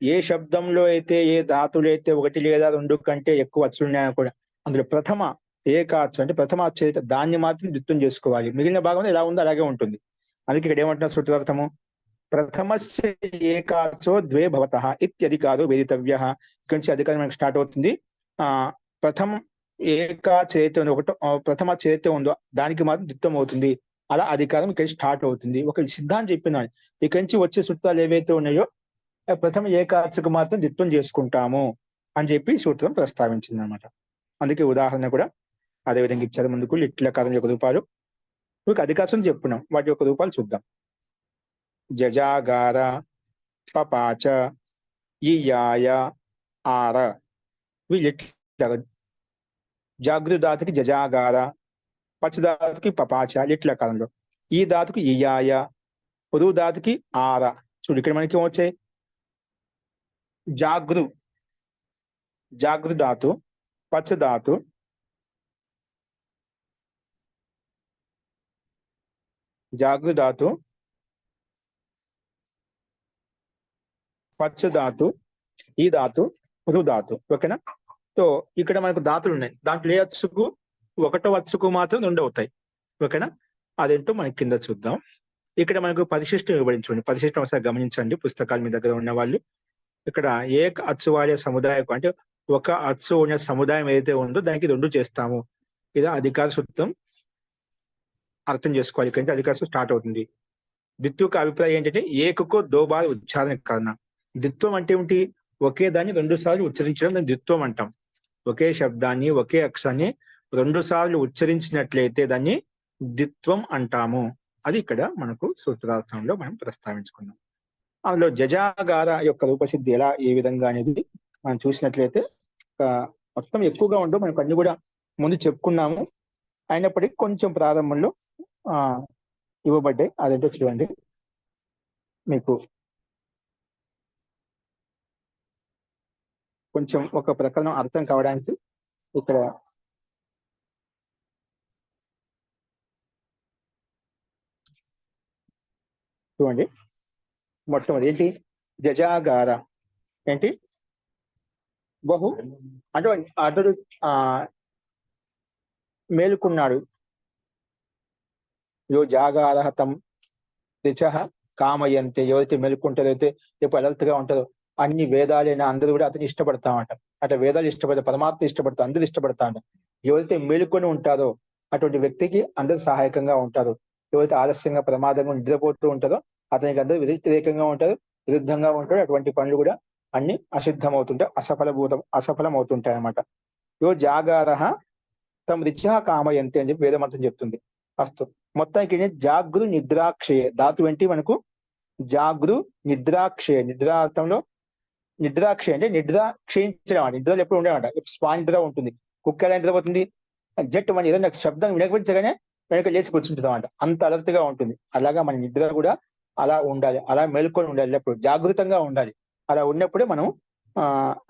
ఏ శబ్దంలో అయితే, ఏ ధాతువులు అయితే 1 లేదా 2 కంటే ఎక్కువ అచ్చులు ఉన్నాయో కూడా అందులో ప్రథమ ఏకాచ్చు అంటే ప్రథమ అచ్చు అయితే దాన్ని మాత్రం ద్విత్వం చేసుకోవాలి. మిగిలిన భాగంలో ఎలా ఉందో అలాగే ఉంటుంది. అందుకే ఇక్కడ ఏమంటున్నారు సూత్రార్థము? ప్రథమస్య ఏకాచో ద్వే భవతః ఇత్యధికారో వేదితవ్యః. ఇక్కడి నుంచి అధికారం మనకు స్టార్ట్ అవుతుంది. ప్రథమ ఏకా చేతి ఒకటో ప్రథమ చేతి ఉందో దానికి మాత్రం ద్విత్వం అవుతుంది. అలా అధికారం ఇక్కడ స్టార్ట్ అవుతుంది. ఒక సిద్ధాంతం చెప్పినాను. ఇక్కడి నుంచి వచ్చే సూత్రాలు ఏవైతే ఉన్నాయో ప్రథమ ఏకాచకు మాత్రం ద్విత్వం చేసుకుంటాము అని చెప్పి సూత్రం ప్రస్తావించింది అనమాట. అందుకే ఉదాహరణ కూడా అదేవిధంగా ఇచ్చారు ముందుకు. లిట్లకారం యొక్క రూపాలు మీకు అధికారం చెప్పుకున్నాం, వాటి యొక్క రూపాలు చూద్దాం. జజాగార, పపాచ, ఇయాయ, ఆర. జాగృధాతుకి జజాగార, పచ్చధాతుకి పపాచ లిట్లకారంలో, ఈ ధాతుకి ఇయాయ, ఉరువు ధాతుకి ఆర. చూడు ఇక్కడ మనకి ఏమొచ్చాయి? జాగృ ధాతు, పచ్చధాతు, జాగృధాతు, పచ్చధాతు, ఈ ధాతు, ఉరువు ధాతు. ఓకేనా? సో ఇక్కడ మనకు ధాతులు ఉన్నాయి. దాంట్లో ఏ అచ్చుకు? ఒకటో అచ్చుకు మాత్రం రెండు అవుతాయి. ఓకేనా? అదేంటో మనకి కింద చూద్దాం. ఇక్కడ మనకు పరిశిష్టం ఇవ్వబడింది. చూడండి, పరిశిష్టం ఒకసారి గమనించండి పుస్తకాలు మీ దగ్గర ఉన్న వాళ్ళు. ఇక్కడ ఏక అచ్చు వాడే సముదాయం అంటే ఒక అచ్చు ఉన్న సముదాయం ఏదైతే ఉందో దానికి రెండు చేస్తాము. ఇది అధికార సూత్రం అర్థం చేసుకోవాలి. ఇక్కడి నుంచి అధికార సూత్రం స్టార్ట్ అవుతుంది. ద్విత్వక అభిప్రాయం ఏంటంటే ఏకకో దోబార్ ఉచ్చారణ కారణం. ద్విత్వం అంటే ఏమిటి? ఒకే దాన్ని రెండు సార్లు ఉచ్చరించడం దాన్ని ద్విత్వం అంటాం. ఒకే శబ్దాన్ని ఒకే అక్షరాన్ని రెండు సార్లు ఉచ్చరించినట్లయితే దాన్ని ద్విత్వం అంటాము. అది ఇక్కడ మనకు సూత్రార్థంలో మనం ప్రస్తావించుకున్నాం. అందులో జజాగార యొక్క రూపసిద్ధి ఎలా ఏ విధంగా అనేది మనం చూసినట్లయితే మొత్తం ఎక్కువగా ఉండవు, మనకు అన్ని కూడా ముందు చెప్పుకున్నాము. అయినప్పటికీ కొంచెం ప్రారంభంలో ఇవ్వబడ్డాయి. అదేంటో చూడండి. మీకు కొంచెం ఒక ప్రకరణం అర్థం కావడానికి ఇక్కడ చూడండి. మొట్టమొదటి ఏంటి? జజాగార ఏంటి? బహు అంటే అతడు మేలుకున్నాడు. యో జాగారహతం రిచః కామయంతే. ఎవరైతే మేలుకుంటారో, అయితే ఎప్పుడు అలర్ట్ గా ఉంటారో, అన్ని వేదాలైనా అందరూ కూడా అతను ఇష్టపడతామంట. అంటే వేదాలు ఇష్టపడతారు, పరమాత్మ ఇష్టపడతారు, అందరూ ఇష్టపడతామంట. ఎవరైతే మేలుకొని ఉంటారో అటువంటి వ్యక్తికి అందరూ సహాయకంగా ఉంటారు. ఎవరైతే ఆలస్యంగా ప్రమాదంగా నిద్రపోతూ ఉంటారో అతనికి అందరూ వ్యతిరేకంగా ఉంటారు, విరుద్ధంగా ఉంటారు. అటువంటి పనులు కూడా అన్ని అసిద్ధమవుతుంటాయి, అసఫలం అవుతుంటాయి అన్నమాట. యో జాగారహ తమ రిచః కామయంతే అని చెప్పి వేదమంత్రం చెప్తుంది. అస్తు మొత్తానికి జాగృ నిద్రాక్షయ ధాతు ఏంటి మనకు? జాగృ నిద్రాక్షయ. నిద్రార్థంలో నిద్రాక్షయ అంటే నిద్ర క్షయించడం అంట. నిద్రలు ఎప్పుడు ఉండేవంట, స్వానిద్ర ఉంటుంది. కుక్క ఎలా నిద్రపోతుంది? జట్టు మన ఏదైనా శబ్దం వినపించగానే వెనక లేచి కూర్చుంటుందాం అంట. అంత అలర్ట్ గా ఉంటుంది. అలాగా మన నిద్ర కూడా అలా ఉండాలి, అలా మేల్కొని ఉండాలి, ఎప్పుడు జాగృతంగా ఉండాలి. అలా ఉన్నప్పుడే మనం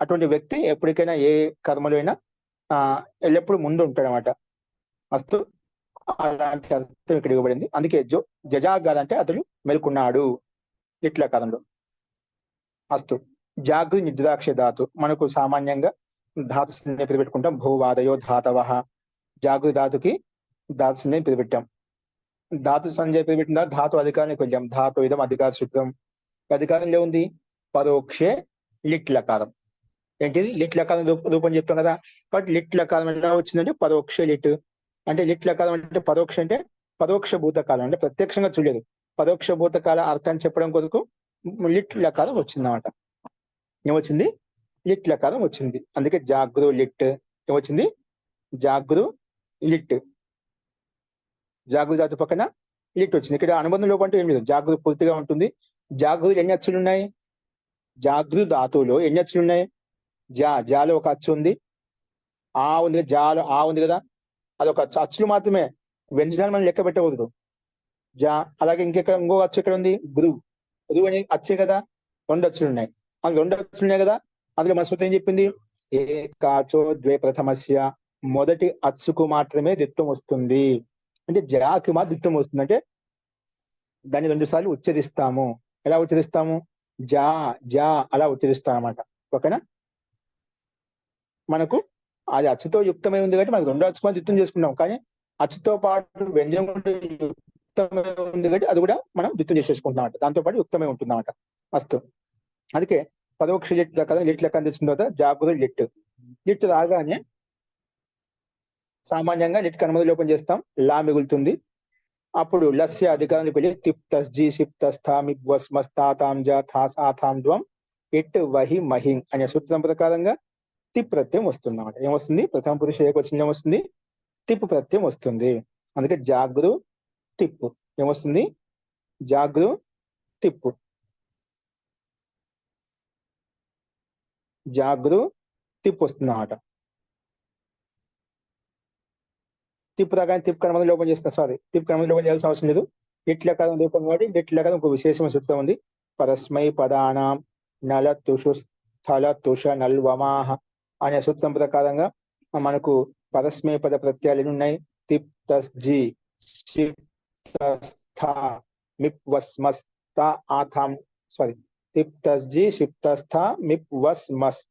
అటువంటి వ్యక్తి ఎప్పటికైనా ఏ కర్మలో అయినా ఎల్లప్పుడూ ముందు ఉంటాడు అనమాట. అస్తు అలాంటి అర్థం ఇక్కడ ఇవ్వబడింది. అందుకే జజాగార అంటే అతడు మేల్కొన్నాడు ఇట్లా కాలంలో. అస్తు జాగృ నిద్రాక్ష ధాతు మనకు సామాన్యంగా ధాతు పేరు పెట్టుకుంటాం. భూవాదయో ధాతవ. జాగృ ధాతుకి ధాతు సంజ్ఞని పేరు పెట్టాం. ధాతు సంజ్ఞ పేరు పెట్టిన ధాతు అధికారానికి వెళ్ళాం. ధాతు ఇదం అధికార సూత్రం. అధికారంలో ఉంది పరోక్షే లిట్ లకారం. ఏంటిది? లిట్ లకారం రూపం చెప్తాం కదా. బట్ లిట్ లకారం ఎలా వచ్చిందంటే పరోక్ష లిట్ అంటే లిట్ లకారం అంటే పరోక్ష అంటే పరోక్ష భూతకాలం అంటే ప్రత్యక్షంగా చూడలేదు. పరోక్ష భూతకాల అర్థాన్ని చెప్పడం కొరకు లిట్ లకారం వచ్చిందన్నమాట. ఏమొచ్చింది? లిట్ లకారం వచ్చింది. అందుకే జాగృ లిట్ ఏమొచ్చింది? జాగృ లిట్. జాగృ ధాతు పక్కన లిట్ వచ్చింది. ఇక్కడ అనుబంధం లోపం అంటే ఏం లేదు, జాగృ పూర్తిగా ఉంటుంది. జాగృలు ఎన్ని అచ్చులు ఉన్నాయి? జాగృ ధాతువులో ఎన్ని అచ్చులు ఉన్నాయి? జాలో ఒక అచ్చు ఉంది, ఆ ఉంది, జాలో ఆ ఉంది కదా, అదొక అచ్చులు మాత్రమే. వ్యంజనాలు మనం లెక్క పెట్టకూడదు. అలాగే ఇంకో అచ్చు ఎక్కడ ఉంది? గురువు అనే అచ్చే కదా. రెండు అచ్చులు ఉన్నాయి. అందులో రెండు అచ్చులు ఉన్నాయి కదా. అందులో మన సూత్రం ఏం చెప్పింది? ఏకాచో ద్వే ప్రథమస్య. మొదటి అచ్చుకు మాత్రమే ద్విత్వం వస్తుంది. అంటే జాకి మాత్రం ద్విత్వం వస్తుంది. అంటే దాన్ని రెండు సార్లు ఉచ్చరిస్తాము. ఎలా ఉచ్చరిస్తాము? జా జా అలా ఉచ్చరిస్తాం అన్నమాట. ఓకేనా? మనకు అది అచ్చుతో యుక్తమై ఉంది కాబట్టి మనకు రెండు అచ్చుకు ద్విత్వం చేసుకున్నాం. కానీ అచ్చుతో పాటు వ్యంజనం యుక్తమే ఉంది కాబట్టి అది కూడా మనం ద్విత్వం చేసేసుకుంటున్నాం అంట. దాంతో పాటు యుక్తమే ఉంటుందన్నమాట. మస్తు. అందుకే పరోక్ష లిట్ లెక్క లిట్ లెక్క తీసుకున్న తర్వాత జాగ్రత్త లిట్ లిట్ రాగానే సామాన్యంగా లిట్ కనుమతి లోపం చేస్తాం, లా మిగులుతుంది. అప్పుడు లస్య అధికారానికి వెళ్ళి తిప్ తస్ జీ సిప్ తస్ థామిప్ వస్ మస్ తాతాం జా థాస్ ఆథాం ధ్వం ఇట్ వహి మహింగ్ అనే సూత్రం ప్రకారంగా తిప్ ప్రత్యయం వస్తుంది అన్నమాట. ఏమొస్తుంది? ప్రథమ పురుష ఏకవచనం వస్తుంది, తిప్ ప్రత్యయం వస్తుంది. అందుకే జాగృ తిప్పు ఏమొస్తుంది? జాగృ తిప్పు, జాగృ తిప్పు వస్తుంది అన్నమాట. తిప్పు రాగానే తిప్పు కనుమతి లోపం చేస్తున్నా, తిప్పు కనుమతి లోపం చేయాల్సిన అవసరం లేదు. లిట్ లకారం రూపం కాబట్టి లిట్ లకారం ఒక విశేషమైన సూత్రం ఉంది. పరస్మై పదానాం నల తుషు స్థల తుష నల్వమాహ అనే సూత్రం ప్రకారంగా మనకు పరస్మై పద ప్రత్యయాలు ఉన్నాయి. తిప్ తస్ జీ సిప్ తస్ థా మిప్ వస్ మస్ తా ఆథాం తిప్ తస్ జీ సిప్ తస్ థా మిప్ వస్ మస్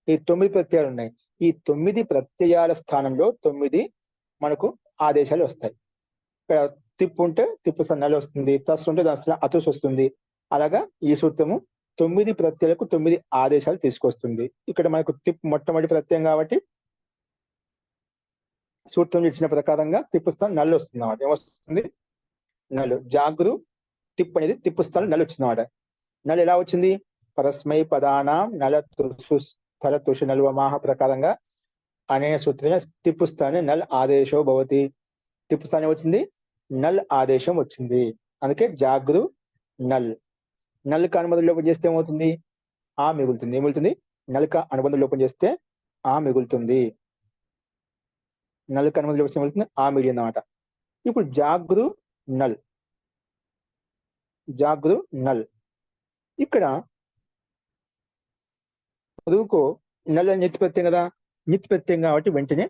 ఈ 9 ప్రత్యయాలు ఉన్నాయి. ఈ 9 ప్రత్యయాల స్థానంలో 9 మనకు ఆదేశాలు వస్తాయి. ఇక్కడ తిప్పు ఉంటే తిప్పు సన్నాలు వస్తుంది, తస్ ఉంటే దాని అతుస్ వస్తుంది. అలాగా ఈ సూత్రము 9 ప్రత్యయాలకు 9 ఆదేశాలు తీసుకొస్తుంది. ఇక్కడ మనకు తిప్పు మొట్టమొదటి ప్రత్యయం కాబట్టి సూత్రం ఇచ్చిన ప్రకారంగా తిప్పు స్థానం నల్లు వస్తుంది అన్నమాట. ఏమొస్తుంది? నల్లు. జాగృ తిప్పు అనేది తిప్పు స్థానం నల్లు వచ్చింది అన్నమాట. నల్ ఎలా వచ్చింది? పరస్మై పదానాం నల తుసు స్థల తుష నల్వమాహ ప్రకారంగా అనే సూత్రం తిప్పు స్థానం నల్ ఆదేశో భవతి. తిప్పు స్థానం వచ్చింది, నల్ ఆదేశం వచ్చింది. అందుకే జాగృ నల్. నల్క అనుబంధం లోపం చేస్తే ఏమవుతుంది? ఆ మిగులుతుంది. ఏమిగులుతుంది? నల్క అనుబంధం లోపం చేస్తే ఆ మిగులుతుంది. నల్క అనుబంధం లోపం మిగులుతుంది, ఆ మిగిలింది అన్నమాట. ఇప్పుడు జాగృ నల్, జాగృ నల్. ఇక్కడ రూకో నల్ అని నిత్య ప్రత్యయం కదా, నిత్య ప్రత్యయం కాబట్టి వెంటనే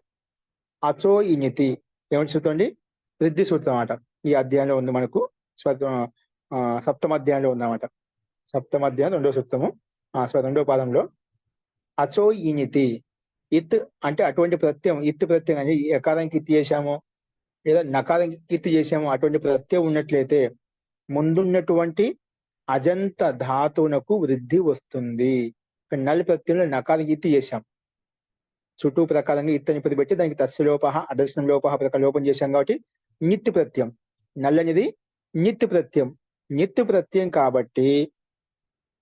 అచో ఈ నితి ఏమంటే చూడండి, వృద్ధి సూత్రం అన్నమాట. ఈ అధ్యాయంలో ఉంది మనకు, సప్తమ అధ్యాయంలో ఉందన్నమాట. సప్తమ అధ్యాయం 2వ సూత్రము 2వ పాదంలో అచో ఈ నితి. ఇత్ అంటే అటువంటి ప్రత్యయం, ఇత్ ప్రత్యయం అని ఎకారానికి ఇత్ చేశాము లేదా నకారానికి ఇత్ చేశాము, అటువంటి ప్రత్యయం ఉన్నట్లయితే ముందున్నటువంటి అజంత ధాతువునకు వృద్ధి వస్తుంది. నల్ ప్రత్యయంలో నకారానికి ఇత్ చేశాం, చుట్టూ ప్రకారంగా ఇత్తని పెట్టి దానికి తస్సు లోప అదర్శనం లోప ప్రకారం లోపం చేశాం కాబట్టి నిత్య ప్రత్యయం. నల్ అనేది నిత్య ప్రత్యయం. నిత్య ప్రత్యయం కాబట్టి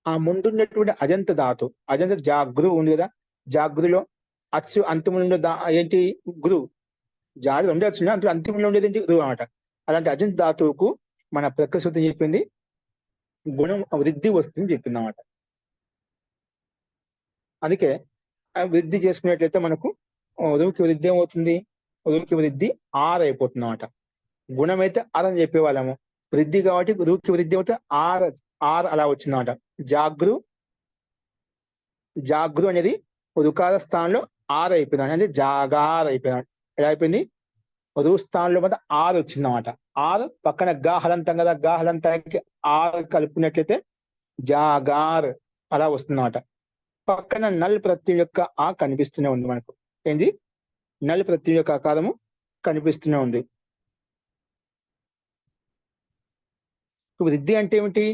ఆ ముందున్నటువంటి అజంత ధాతు, అజంత జాగృ ఉంది కదా, జాగృలో అచ్చు అంతిమంలో ఏంటి? గురు. జాగృ 2 అచ్చులు, అంత అంతిమంలో ఉండేది ఏంటి? గురువు అన్నమాట. అలాంటి అజంత ధాతువుకు మన ప్రకృతి సూత్రం చెప్పింది గుణం వృద్ధి వస్తుంది చెప్పింది అన్నమాట. అందుకే వృద్ధి చేసుకున్నట్లయితే మనకు రువుకి వృద్ధి ఏమవుతుంది? రువుకి వృద్ధి 6 అయిపోతుంది అన్నమాట. గుణం అయితే 6 అని చెప్పేవాళ్ళము, వృద్ధి కాబట్టి రువుకి వృద్ధి అవుతే 6 అలా వచ్చిందన్నమాట. జాగృ, జాగృ అనేది రుకార స్థానంలో 6 అయిపోయింది, అంటే జాగార్ అయిపోయింది. ఎలా అయిపోయింది? రు స్థానంలో మాత్రం 6 వచ్చిందన్నమాట. 6 పక్కన గా హలంతం కదా, గా హలంతానికి 6 కలుపుకున్నట్లయితే జాగార్ అలా వస్తుందన్నమాట. పక్కన నల్ ప్రత్యయం యొక్క ఆ కనిపిస్తూనే ఉంది మనకు. ఏంది? నల్ ప్రత్యయం యొక్క ఆకారము కనిపిస్తూనే ఉంది. వృద్ధి అంటే ఏమిటి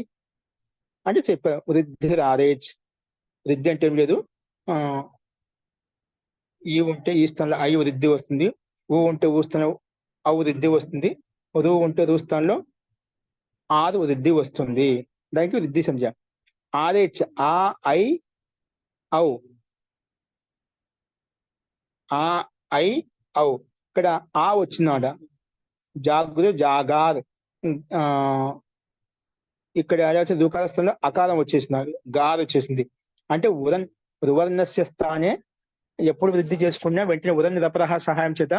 అంటే చెప్పా, వృద్ధి రారేజ్. వృద్ధి అంటే ఏం లేదు, ఈ ఉంటే ఈ స్థానంలో ఐ వృద్ధి వస్తుంది, ఊ ఉంటే ఊ స్థానంలో ఔ వృద్ధి వస్తుంది, రు ఉంటే రు స్థానంలో 6 వృద్ధి వస్తుంది. దానికి వృద్ధి సంజ్ఞ. ఆరేచ్ ఆ ఐ ఔ, ఆ ఐ ఔ. ఇక్కడ ఆ వచ్చిందన్నమాట. జాగృ జాగార్. ఇక్కడ దుకారస్థంలో అకారం వచ్చేసింది, గార్ వచ్చేసింది. అంటే రువర్ణస్య స్థానే ఎప్పుడు వృద్ధి చేసుకున్నా వెంటనే ఉదన్ రపరహ సహాయం చేత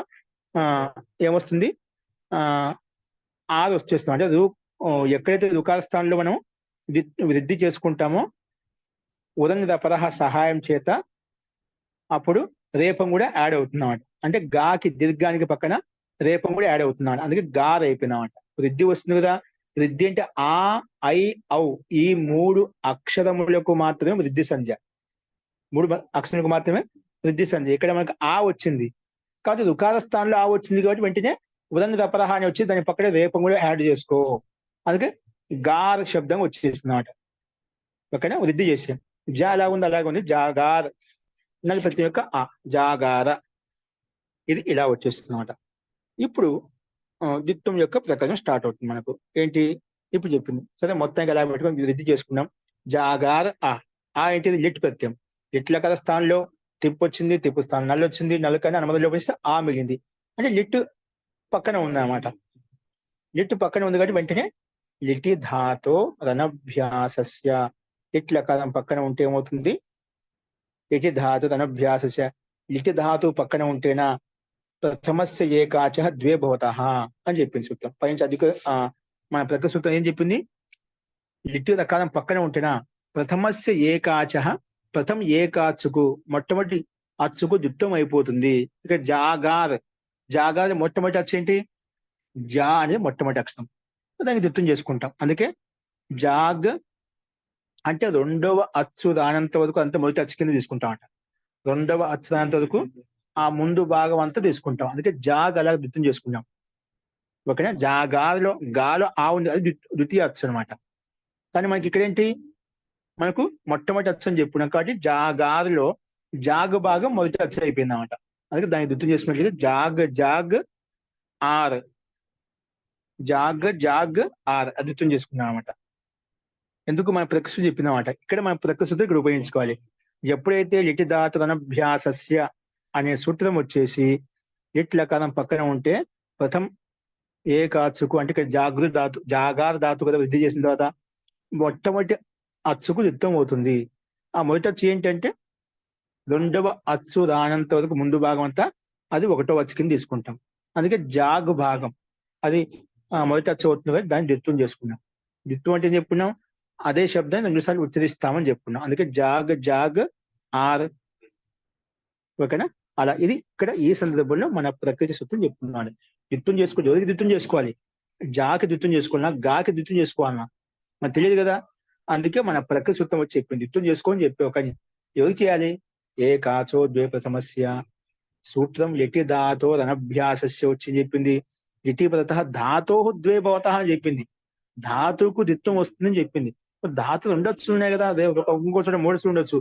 ఏమొస్తుంది? 6 వచ్చేస్తుంది. అంటే ఎక్కడైతే రుకార స్థానంలో మనం వృద్ధి చేసుకుంటామో ఉదన్ రపరహ సహాయం చేత అప్పుడు రేపం కూడా యాడ్ అవుతుంది అన్నమాట. అంటే గాకి దీర్ఘానికి పక్కన రేపం కూడా యాడ్ అవుతుంది అన్నమాట. అందుకే గార్ అయిపోయింది అన్నమాట. వృద్ధి వస్తుంది కదా. వృద్ధి అంటే ఆ ఐ ఔ ఈ 3 అక్షరములకు మాత్రమే వృద్ధి సంజ్ఞ. 3 అక్షరములకు మాత్రమే వృద్ధి సంజ్ఞ. ఇక్కడ మనకు ఆ వచ్చింది కాబట్టి రుకార స్థానంలో ఆ వచ్చింది కాబట్టి వెంటనే ఉదంత అపరహ అని వచ్చి దాని పక్కనే రేపం కూడా యాడ్ చేసుకో. అందుకే గార్ శబ్దం వచ్చేసింది అన్నమాట. ఓకేనా, వృద్ధి చేసాం. జా ఎలా ఉంది అలాగే ఉంది, జాగార్. నల్ ప్రతి యొక్క ఆ జాగార, ఇది ఇలా వచ్చేస్తుంది అన్నమాట. ఇప్పుడు ద్విత్వం యొక్క ప్రకారం స్టార్ట్ అవుతుంది మనకు. ఏంటి ఇప్పుడు చెప్పింది. సరే మొత్తానికి ఎలా పెట్టుకొని వృద్ధి చేసుకున్నాం. జాగార్ ఆ ఏంటిది లిట్ ప్రత్యయం. లిట్ల కల స్థానంలో తిప్పు వచ్చింది, తిప్పు స్థానం నల్లు వచ్చింది, నల్లు కానీ అనుమతిలో పోయిస్తే ఆ మిగిలింది. అంటే లిట్ పక్కన ఉంది అన్నమాట. లిట్ పక్కన ఉంది కాబట్టి వెంటనే లిటి ధాతో రనభ్యాసస్య. లిట్ లకారం పక్కన ఉంటే ఏమవుతుంది, లిటి ధాతు రనభ్యాసస్య. లిటి ధాతు పక్కన ఉంటేనా ప్రథమస్య ఏకాచ ద్వే భవతః అని చెప్పింది సూత్రం. పైన అధిక మన ప్రతి సూత్రం ఏం చెప్పింది, లిటి రకారం పక్కన ఉంటేనా ప్రథమస్య ఏకాచ, ప్రథమ ఏకాచుకు మొట్టమొదటి అచ్చుకు ద్విత్వం అయిపోతుంది. ఇక జాగార్, జాగార్ మొట్టమొదటి అచ్చు ఏంటి, జా అనేది మొట్టమొదటి అక్షరం, దానికి ద్విత్వం చేసుకుంటాం. అందుకే జాగ్ అంటే రెండవ అచ్చు రానంత వరకు అంత మొదటి అచ్చు కింద తీసుకుంటాం అంట. రెండవ అచ్చు రానంత వరకు ఆ ముందు భాగం అంతా తీసుకుంటాం. అందుకే జాగ్ అలా ద్విత్వం చేసుకుంటాం. ఓకేనా, జాగాలో గాలో ఆ ఉంది, అది ద్వితీయ అచ్చు అనమాట. కానీ మనకి ఇక్కడ ఏంటి, మనకు మొట్టమొదటి అచ్చు అని చెప్పుకున్నాం కాబట్టి జాగారులో జాగ్ భాగం మొదటి అచ్చు అయిపోయింది అనమాట. అందుకే దాన్ని ద్విత్వం చేసుకున్నట్లయితే జాగ్ జాగ్ ఆర్, జాగ్ జాగ్ ఆర్ అద్విత్వం చేసుకున్నాం అనమాట. ఎందుకు మన ప్రకృతి చెప్పిందన్నమాట. ఇక్కడ మన ప్రకృతి ఇక్కడ ఉపయోగించుకోవాలి. ఎప్పుడైతే లిటి ధాతు అనభ్యాసస్య అనే సూత్రం వచ్చేసి లిట్ లకారం పక్కన ఉంటే ప్రథం ఏకాచుకు అంటే ఇక్కడ జాగృత ధాతు జాగార ధాతు కదా వృద్ధి చేసిన తర్వాత మొట్టమొదటి అచ్చుకు యుద్ధం అవుతుంది. ఆ మొదటి అచ్చు ఏంటంటే రెండవ అచ్చు రానంత వరకు ముందు భాగం అంతా అది ఒకటో అచ్చు కింద తీసుకుంటాం. అందుకే జాగ్ భాగం అది మొదటి అచ్చు అవుతుంది కదా, దాన్ని ద్విత్వం చేసుకున్నాం. ద్విత్వం అంటే ఏం చెప్పుకున్నాం, అదే శబ్దాన్ని రెండుసార్లు ఉచ్చరిస్తామని చెప్పుకున్నాం. అందుకే జాగ్ జాగ్ ఆర్. ఓకేనా, అలా ఇది ఇక్కడ ఈ సందర్భంలో మన ప్రకృతి సూత్రం చెప్పుకున్నాడు. ద్విత్వం చేసుకోవాలి. ఎవరికి ద్విత్వం చేసుకోవాలి, జాకి ద్విత్వం చేసుకోవాలన్నా గాకి ద్విత్వం చేసుకోవాలన్నా మనకు తెలియదు కదా. అందుకే మన ప్రకృతి సూత్రం వచ్చి చెప్పింది ద్విత్వం చేసుకోని చెప్పి. ఒక ఎవరికి చేయాలి, ఏ కాచో ద్వే ప్రథమస్య. సూత్రం లిటి ధాతో రనభ్యాసస్య వచ్చి చెప్పింది. లిటి ప్రత ధాతో ద్వే భవతః అని చెప్పింది. ధాతువుకు ద్విత్వం వస్తుందని చెప్పింది. ధాతులు రెండు అచ్చులు ఉన్నాయి కదా, అదే ఇంకో చోట మూడు అచ్చులు ఉండొచ్చు.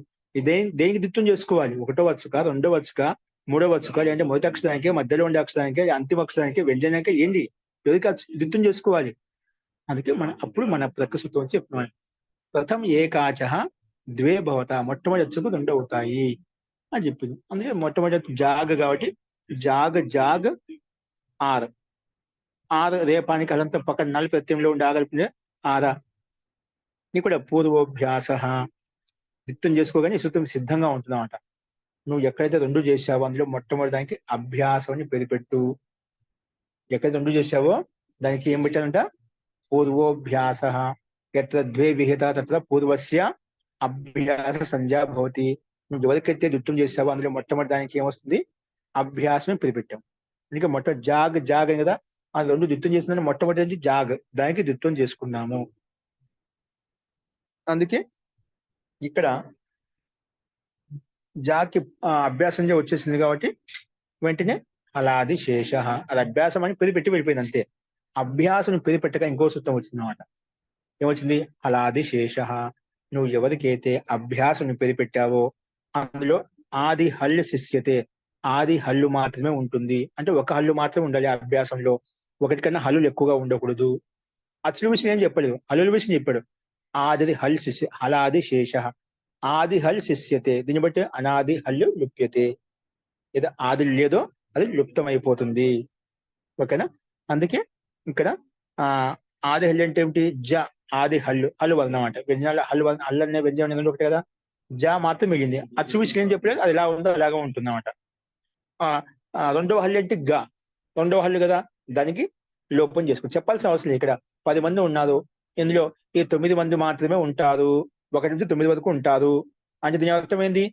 దేనికి ద్విత్వం చేసుకోవాలి, ఒకటో వచ్చుక, రెండో వచ్చుక, మూడో వచ్చుక, లేదంటే మొదటి అక్షరానికి, మధ్యలో ఉండే అక్షరానికి, అంతిమ అక్షరానికి, వ్యంజనానికి ఏంటి ఎవరికి ద్విత్వం చేసుకోవాలి. అందుకే అప్పుడు మన ప్రకృతితో చెప్తున్నాం. ప్రథమ ఏకాచ ద్వే భవత, మొట్టమొదటి అచ్చుకు రెండు అవుతాయి అని చెప్పింది. అందుకే మొట్టమొదటి జాగ్ కాబట్టి జాగ్ జాగ్ ఆర్. ఆర్ రేపానికి అదంతా పక్కన నల్ ప్రత్యయంలో ఉండి ఆగలిపితే ఆరా. ఇక్కడ పూర్వోభ్యాస ద్విత్వం చేసుకోగానే ఈ సూత్రం సిద్ధంగా ఉంటుంది అన్నమాట. నువ్వు ఎక్కడైతే రెండు చేసావో అందులో మొట్టమొదటి దానికి అభ్యాసం అని పేరు పెట్టు. ఎక్కడైతే రెండు చేసావో దానికి ఏం పెట్టాలంట, పూర్వోభ్యాస. ఎత్ర ద్వే విహిత తత్ర పూర్వస్య అభ్యాస సంజ్ఞా భవతి. నువ్వు ఎవరికైతే ద్విత్వం చేసావో అందులో మొట్టమొదటి దానికి ఏమొస్తుంది, అభ్యాసం పేరు పెట్టాం. ఇంకా జాగ్ జాగ్ అని కదా, ఆ రెండు ద్విత్వం చేసిందని మొట్టమొదటి జాగ్, దానికి ద్విత్వం చేసుకున్నాము. అందుకే ఇక్కడ జాకి అభ్యాసం వచ్చేసింది కాబట్టి వెంటనే హలాది శేష, అది అభ్యాసం అని పేరు పెట్టి వెళ్ళిపోయింది అంతే. అభ్యాసం పేరు పెట్టక ఇంకో సూత్రం వచ్చింది అన్నమాట. ఏమొచ్చింది, హలాది శేష. నువ్వు ఎవరికైతే అభ్యాసం పేరు పెట్టావో అందులో ఆది హల్లు శిష్యతే, ఆది హల్లు మాత్రమే ఉంటుంది. అంటే ఒక హల్లు మాత్రమే ఉండాలి ఆ అభ్యాసంలో, ఒకటి కన్నా హల్లులు ఎక్కువగా ఉండకూడదు. అచ్చుల విషయం ఏం చెప్పలేదు, హల్లుల విషయం చెప్పాడు. ఆది హల్ శిష్య హలాది శేష, ఆది హల్ శిష్యతే. దీన్ని బట్టి అనాది హల్లు లుప్యతే, ఏదో ఆది లేదో అది లుప్తం అయిపోతుంది. ఓకేనా, అందుకే ఇక్కడ ఆది హల్లు అంటే ఏమిటి, జ ఆది హల్లు, హల్లు వదనం అంటే వ్యంజనాలు హల్లు వదనం, హల్లు అనే వ్యంజనం ఒకటి కదా, జ మాత్రం మిగిలింది. అచ్చు విషయం ఏం చెప్పలేదు, అది ఎలా ఉందో అలాగే ఉంటుంది అన్నమాట. రెండవ హల్లు అంటే గ, రెండవ హల్లు కదా, దానికి లోపం చేసుకుని చెప్పాల్సిన అవసరం లేదు. ఇక్కడ 10 మంది ఉన్నారు, ఇందులో ఈ 9 మంది మాత్రమే ఉంటారు, 1 నుంచి 9 వరకు ఉంటారు అంటే దీని అర్థమైంది,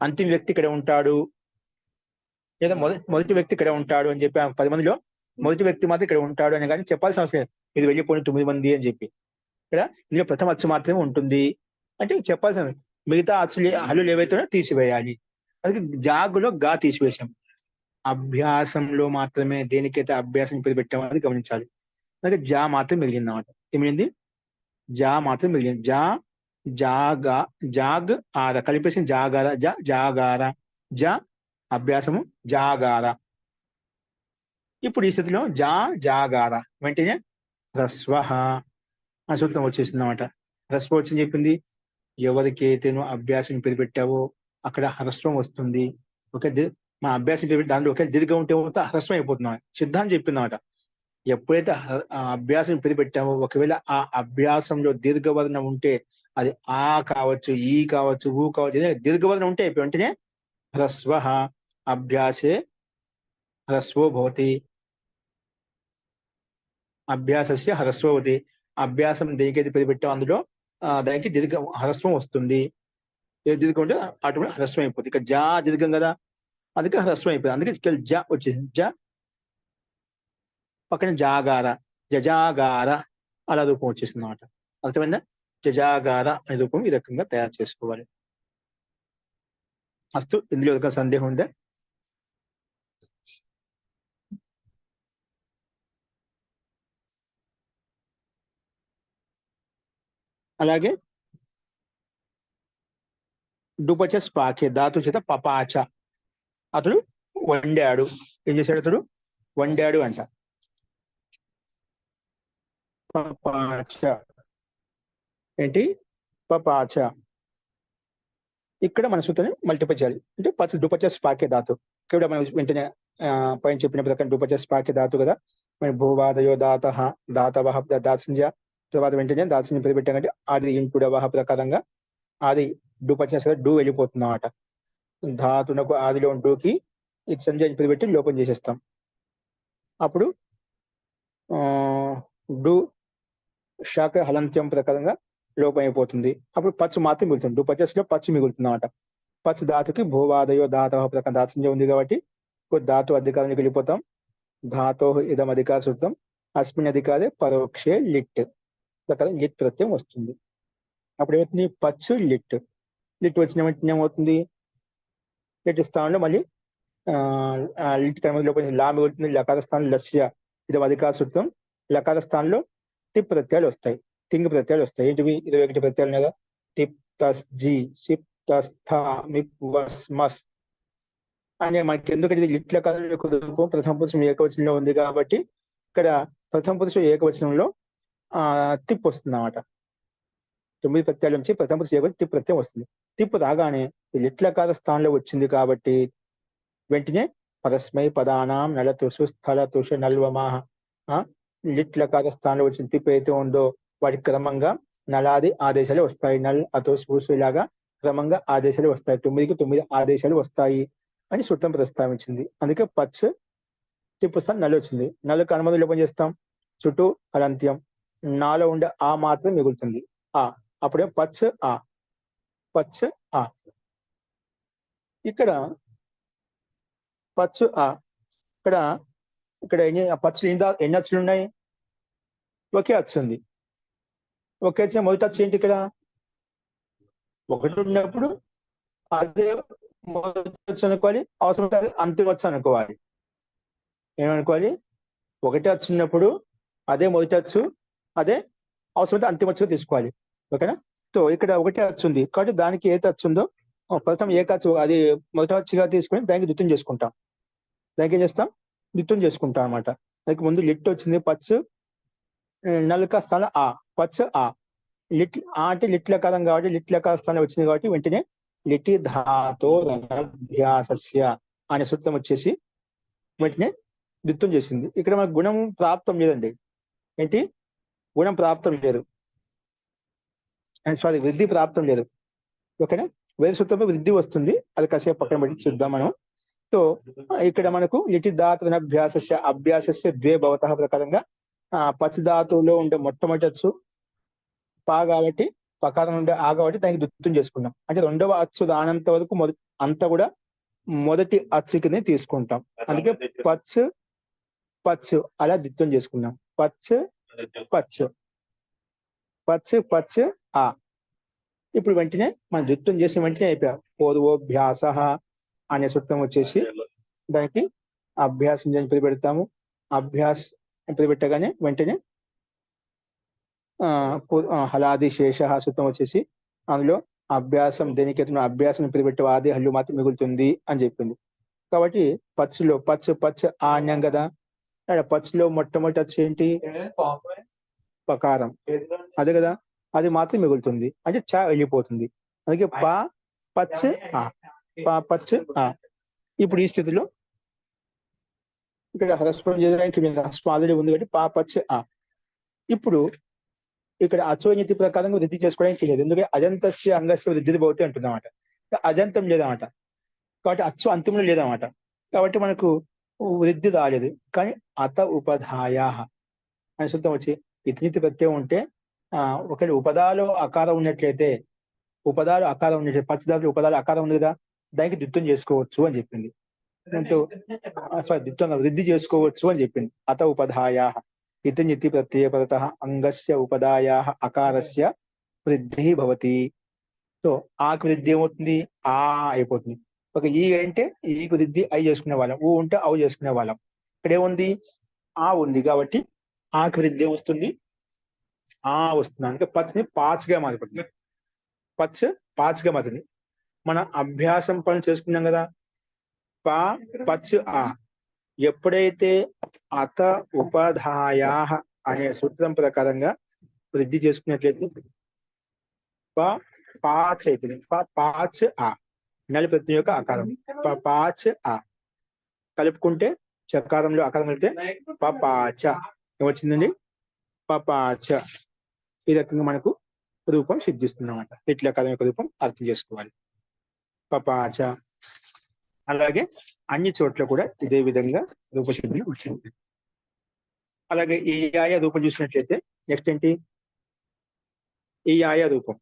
అంతిమ వ్యక్తి ఇక్కడ ఉంటాడు, లేదా మొదటి వ్యక్తి ఇక్కడ ఉంటాడు అని చెప్పి 10 మందిలో మొదటి వ్యక్తి మాత్రం ఇక్కడ ఉంటాడు అని కానీ చెప్పాల్సిన అవసరం లేదు. ఇది వెళ్ళిపోయిన 9 మంది అని చెప్పి. ఇక్కడ ఇందులో ప్రథమ అచ్చు మాత్రమే ఉంటుంది అంటే చెప్పాల్సిన, మిగతా అచ్చులు హల్లులు ఏవైతే తీసివేయాలి. అందుకే జాగులో గా తీసివేశాం. అభ్యాసంలో మాత్రమే దేనికైతే అభ్యాసం పేరు పెట్టామో అది గమనించాలి. అలాగే జా మాత్రం మిగిలింది అన్నమాట. ఏమిగింది? జా మాత్రం మిగిలింది. జాగ్ ఆర కలిపేసి జాగార, జాగార, జ అభ్యాసము జాగార. ఇప్పుడు ఈ స్థితిలో జాగార వెంటనే హ్రస్వ ఆ సూత్రం వచ్చేసింది అన్నమాట. హ్రస్వం వచ్చింది చెప్పింది. ఎవరికైతే నువ్వు అభ్యాసం పేరు పెట్టావో అక్కడ హ్రస్వం వస్తుంది. ఒక మా అభ్యాసం పేరు పెట్టి దాంట్లో ఒక దీర్ఘం ఉంటే హ్రస్వం అయిపోతున్నాం. సిద్ధాంతం చెప్పింది అన్నమాట. ఎప్పుడైతే ఆ అభ్యాసం పేరు పెట్టామో ఒకవేళ ఆ అభ్యాసంలో దీర్ఘవర్ణం ఉంటే అది ఆ కావచ్చు, ఈ కావచ్చు, ఊ కావచ్చు, దీర్ఘవర్ణం ఉంటే వెంటనే హ్రస్వ అభ్యాసే హ్రస్వో భవతి. అభ్యాసస్య హ్రస్వవతి. అభ్యాసం దేనికైతే పేరు పెట్టామో అందులో దానికి హ్రస్వం వస్తుంది. ఏ దీర్ఘం ఉంటే ఆటోమేటిక్ హ్రస్వం అయిపోతుంది. ఇక జా దీర్ఘం కదా, అందుకే హ్రస్వం అయిపోయింది. అందుకే ఇక్కడ జ వచ్చేసింది. జ పక్కన జాగార, జజాగార అలా రూపం వచ్చేసింది అన్నమాట. అర్థమైందా? జజాగార అనే రూపం ఈ రకంగా తయారు చేసుకోవాలి. అస్తు, ఇందులో ఒక సందేహం ఉందా? అలాగే డుపచస్ పాకే ధాతు చేత పపాచ, అతడు వండాడు. ఏం చేశాడు? అతడు వండాడు అంట. పపాచ ఏంటి? పపాచ. ఇక్కడ మన సూత్రాన్ని మల్టిప్లై చేయాలి. అంటే డుపచస్ పాకే ధాతు. ఇక్కడ మనం వెంటనే పైన చెప్పిన ప్రకారం డుపచస్ పాకే ధాతు కదా. మరి భూవాదయో దాత దాతవహ దాత్సంజ తర్వాత వెంటనే దాత్సంజ పేరు పెట్టామంటే అది ఇంటుడవహ ప్రకారంగా అది డుపచస్ డూ వెళ్ళిపోతుంది అన్నమాట. ధాతునకు ఆదిలో డూకి ఇది సంజయ్ పేరు పెట్టి లోపం చేసేస్తాం. అప్పుడు డు శాఖ హలంత్యం ప్రకారంగా లోపం అయిపోతుంది. అప్పుడు పచ్చు మాత్రం మిగులుతుంది. డుపచస్ లో పచ్చు మిగులుతుంది అన్నమాట. పచ్చు ధాతుకి భూవాదయో దాతవ ప్రకారం దాత్సంజ ఉంది కాబట్టి ధాతు అధికారానికి వెళ్ళిపోతాం. ధాతో ఇదం అధికార సూత్రం అస్మిన్ అధికారే పరోక్షే లిట్ ప్రకారం లిట్ ప్రత్యయం వస్తుంది. అప్పుడు ఏమవుతుంది? పచ్చు లిట్. లిట్ వచ్చిన వెంటనే ఏమవుతుంది? లిట్ స్థానంలో మళ్ళీ లిట్ లోపల లా మిగులుతుంది. లకార స్థానంలో లస్య ఇదం అధికార సూత్రం. లకార స్థానంలో టిప్ ప్రత్యయాలు వస్తాయి, తింగ్ ప్రత్యయాలు వస్తాయి. ఏంటివి? 21 ప్రత్యయాలు కదా. టిప్ తస్ జి సిప్ తస్ థ మిప్ వస్ మస్ అనే మనకి ఎందుకంటే లిట్ల రూపం ప్రథమ పురుషం ఏకవచనంలో ఉంది కాబట్టి ఇక్కడ ప్రథమ పురుషం ఏకవచనంలో తిప్ వస్తుంది అన్నమాట. 9 ప్రత్యయాల నుంచి ప్రథమ పురుష ఏకవచనం తిప్ ప్రత్యయం వస్తుంది. తిప్ రాగానే లిట్లకార స్థానంలో వచ్చింది కాబట్టి వెంటనే పరస్మై పదానాం నలతుషు స్థలతుషు నల్వమాహ లిట్లకార స్థానంలో వచ్చిన తిప్ అయితే ఉందో వాటికి క్రమంగా నలాది ఆదేశాలు వస్తాయి. నల్ అతోషు ఇలాగా క్రమంగా ఆదేశాలు వస్తాయి. 9కి 9 ఆదేశాలు వస్తాయి అని సూత్రం ప్రస్తావించింది. అందుకే పచ్చ తిప్పుస్తాం నల్లు వచ్చింది. నల్లుకు అనుమతి లోపం చేస్తాం. చుట్టూ అలంత్యం. నాలో ఉండే ఆ మాత్రం మిగులుతుంది. ఆ అప్పుడే పచ్చ ఆ పచ్చ ఆ. ఇక్కడ పచ్చు ఆ ఇక్కడ ఇక్కడ పచ్చులు ఎన్ని అచ్చులు ఉన్నాయి? ఒకే అచ్చు ఉంది. ఒకే అచ్చు మొదటి అచ్చు ఏంటి? ఇక్కడ ఒకటి ఉన్నప్పుడు అదే మొదటి వచ్చు అనుకోవాలి, అవసరం అంతిమ వచ్చు అనుకోవాలి. ఏమనుకోవాలి? ఒకటి వచ్చు ఉన్నప్పుడు అదే మొదటి వచ్చు, అదే అవసరమైతే అంతిమ వచ్చుగా తీసుకోవాలి. ఓకేనా? సో ఇక్కడ ఒకటే అచ్చు ఉంది కాబట్టి దానికి ఏ అచ్చు ఉందో ప్రథమ ఏకచ్చు అది మొదటి వచ్చుగా తీసుకొని దానికి ద్వితం చేసుకుంటాం. దానికి ఏం చేస్తాం? ద్వితం చేసుకుంటాం అనమాట. దానికి ముందు లిట్ వచ్చింది పచ్చు, నలుక స్థానం ఆ పచ్చ ఆ. లిట్ అంటే లిట్లకారం కాబట్టి లిట్లకార స్థానం వచ్చింది కాబట్టి వెంటనే లిటి ధాతో రనభ్యాసస్య అనే సూత్రం వచ్చేసి వెంటనే ద్విత్వం చేసింది. ఇక్కడ మనకు గుణం ప్రాప్తం లేదండి. ఏంటి? గుణం ప్రాప్తం లేదు, సారీ వృద్ధి ప్రాప్తం లేదు. ఓకేనా? వేరే సూత్రంలో వృద్ధి వస్తుంది, అది కాసేపు పక్కన పెట్టి చూద్దాం మనం. సో ఇక్కడ మనకు లిటి ధాతునభ్యాసస్య అభ్యాసస్య ద్వే భవతః ప్రకారంగా పచ్చ ధాతువులో ఉండే మొట్టమొదటి అచ్చు పా కాబట్టి పకారం ఉండే ఆ కాబట్టి దానికి ద్విత్వం చేసుకున్నాం. అంటే రెండవ అచ్చు దానంత వరకు అంతా కూడా మొదటి అచ్చు కింద తీసుకుంటాం. అందుకే పచ్చు పచ్చు అలా ద్విత్వం చేసుకున్నాం. పచ్చు పచ్చు పచ్చు పచ్చు ఆ. ఇప్పుడు వెంటనే మనం ద్విత్వం చేసిన వెంటనే అయిపోయాం. పూర్వోభ్యాస అనే సూత్రం వచ్చేసి దానికి అభ్యాసం అని పేరు పెడతాము. అభ్యాస్ అని పేరు పెట్టగానే వెంటనే హలాది శేష సూత్రం వచ్చేసి అందులో అభ్యాసం దేనికి అభ్యాసం పేరు పెట్టే ఆది హల్లు మాత్రం మిగులుతుంది అని చెప్పింది. కాబట్టి పచ్చులో పచ్చు ఆ అన్యాం కదా. పచ్చులో మొట్టమొదటి వచ్చి ఏంటి? పకారం. అదే కదా, అది మాత్రం మిగులుతుంది అంటే చ వెళ్ళిపోతుంది. అందుకే పచ్చ ఆ. ఇప్పుడు ఈ స్థితిలో ఇక్కడ హ్రస్వం చేయడానికి హ్రస్వం ఆల్రెడీ ఉంది కాబట్టి పచ్చ ఆ. ఇప్పుడు ఇక్కడ అచోనితి ప్రకారంగా వృద్ధి చేసుకోవడానికి లేదు. ఎందుకంటే అజంతస్య అంగస్య వృద్ధి భవతి అంటున్నమాట. అజంతం లేదన్నమాట, కాబట్టి అచ్చు అంతిమంలో లేదన్నమాట. కాబట్టి మనకు వృద్ధి రాలేదు. కానీ అత ఉపధాయా అని సూత్రం వచ్చి ఇతినితి ప్రత్యయం ఉంటే ఒకవేళ ఉపదాలో అకారం ఉన్నట్లయితే పచ్చదారులు ఉపదాలు అకారం ఉంది కదా, దానికి ద్విత్వం చేసుకోవచ్చు అని చెప్పింది. ద్విత్వంగా వృద్ధి చేసుకోవచ్చు అని చెప్పింది. అత ఉపధాయా ఇతినితి ప్రత్యయ పరత అంగస్య ఉపదాయా అకారస్య వృద్ధి భవతి. సో ఆకు వృద్ధి ఏమవుతుంది? ఆ అయిపోతుంది. ఒక ఈ అంటే ఈకు వృద్ధి ఐ చేసుకునే వాళ్ళం, ఊ ఉంటే అవు చేసుకునే వాళ్ళం. ఇక్కడ ఏముంది? ఆ ఉంది కాబట్టి ఆకు వృద్ధి వస్తుంది, ఆ వస్తుంది. అంటే పచ్చని పాచ్గా మారిపోతుంది. పాచ్గా మారింది. మన అభ్యాసం పనులు చేసుకున్నాం కదా, పచ్ ఆ. ఎప్పుడైతే అత ఉపధాయా అనే సూత్రం ప్రకారంగా వృద్ధి చేసుకున్నట్లయితే పాచ్ అయిపోయింది. పాచ్ ఆ నలి ప్రత్యయం యొక్క ఆకారం పాచ్ ఆ. కలుపుకుంటే చకారంలో ఆకారం కలిపితే పపాచ ఏమొచ్చిందండి? పపాచ. ఈ రకంగా మనకు రూపం సిద్ధిస్తుందన్నమాట. ఇట్లా ఆకారం యొక్క రూపం అర్థం చేసుకోవాలి. పపాచ. అలాగే అన్ని చోట్ల కూడా ఇదే విధంగా రూపసిద్ధులు వచ్చింది. అలాగే ఈ ఆయా రూపం చూసినట్లయితే నెక్స్ట్ ఏంటి? ఈ ఆయా రూపం.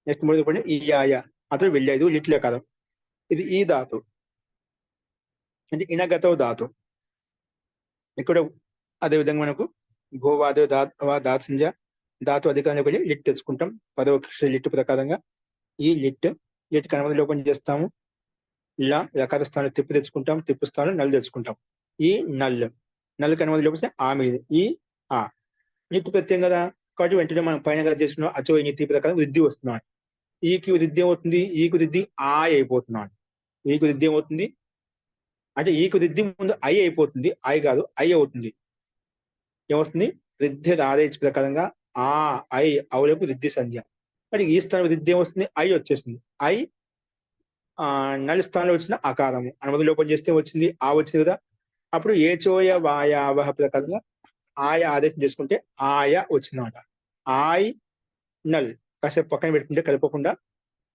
నెక్స్ట్ మూడు రూపం ఈ ఆయా అతను వెళ్ళేది లిట్ల కాలం. ఇది ఈ ధాతు అంటే ఇనగతో ధాతు. ఇక్కడ అదేవిధంగా మనకు గోవాదో దాత్సంజ ధాతు అధికారానికి వెళ్ళి లిట్ తెచ్చుకుంటాం. పదోక్ష లిట్ ప్రకారంగా ఈ లిట్ కనుమతి లోపం చేస్తాము. ఇలా రకాల స్థానంలో తిప్పు తెచ్చుకుంటాం, తిప్పు స్థానంలో నల్ తెచ్చుకుంటాం. ఈ నల్ కనుమతి లోపం ఆ మీద ఈ ఆ నిత్తి ప్రత్యయం కదా, కాబట్టి వెంటనే మనం పైన చేసుకున్నాం అచో నిత్తి ప్రకారం వృద్ధి వస్తున్నాం. ఈకి వృద్ధి ఏమవుతుంది? ఈకు వృద్ధి ఆ అయిపోతున్నాడు. ఈకు వృద్ధి ఏమవుతుంది అంటే ఈకు వృద్ధి ముందు ఐ అయిపోతుంది, ఐ కాదు ఐ అవుతుంది. ఏమవుతుంది? వృద్ధి ఆదేశ ప్రకారంగా ఆ ఐ అవులకు వృద్ధి సంధ్య. మరి ఈ స్థానం వృద్ధి ఏమొస్తుంది? ఐ వచ్చేస్తుంది. ఐ నలి స్థానంలో వచ్చిన అకారము అనుమతి లోపం చేస్తే వచ్చింది ఆ వచ్చింది కదా. అప్పుడు ఏచోయ వాయావహ ప్రకారంగా ఆయా ఆదేశం చేసుకుంటే ఆయా వచ్చిందన్నమాట. ఆయ్ నల్ కాసేపు పక్కన పెట్టుకుంటే కలపకుండా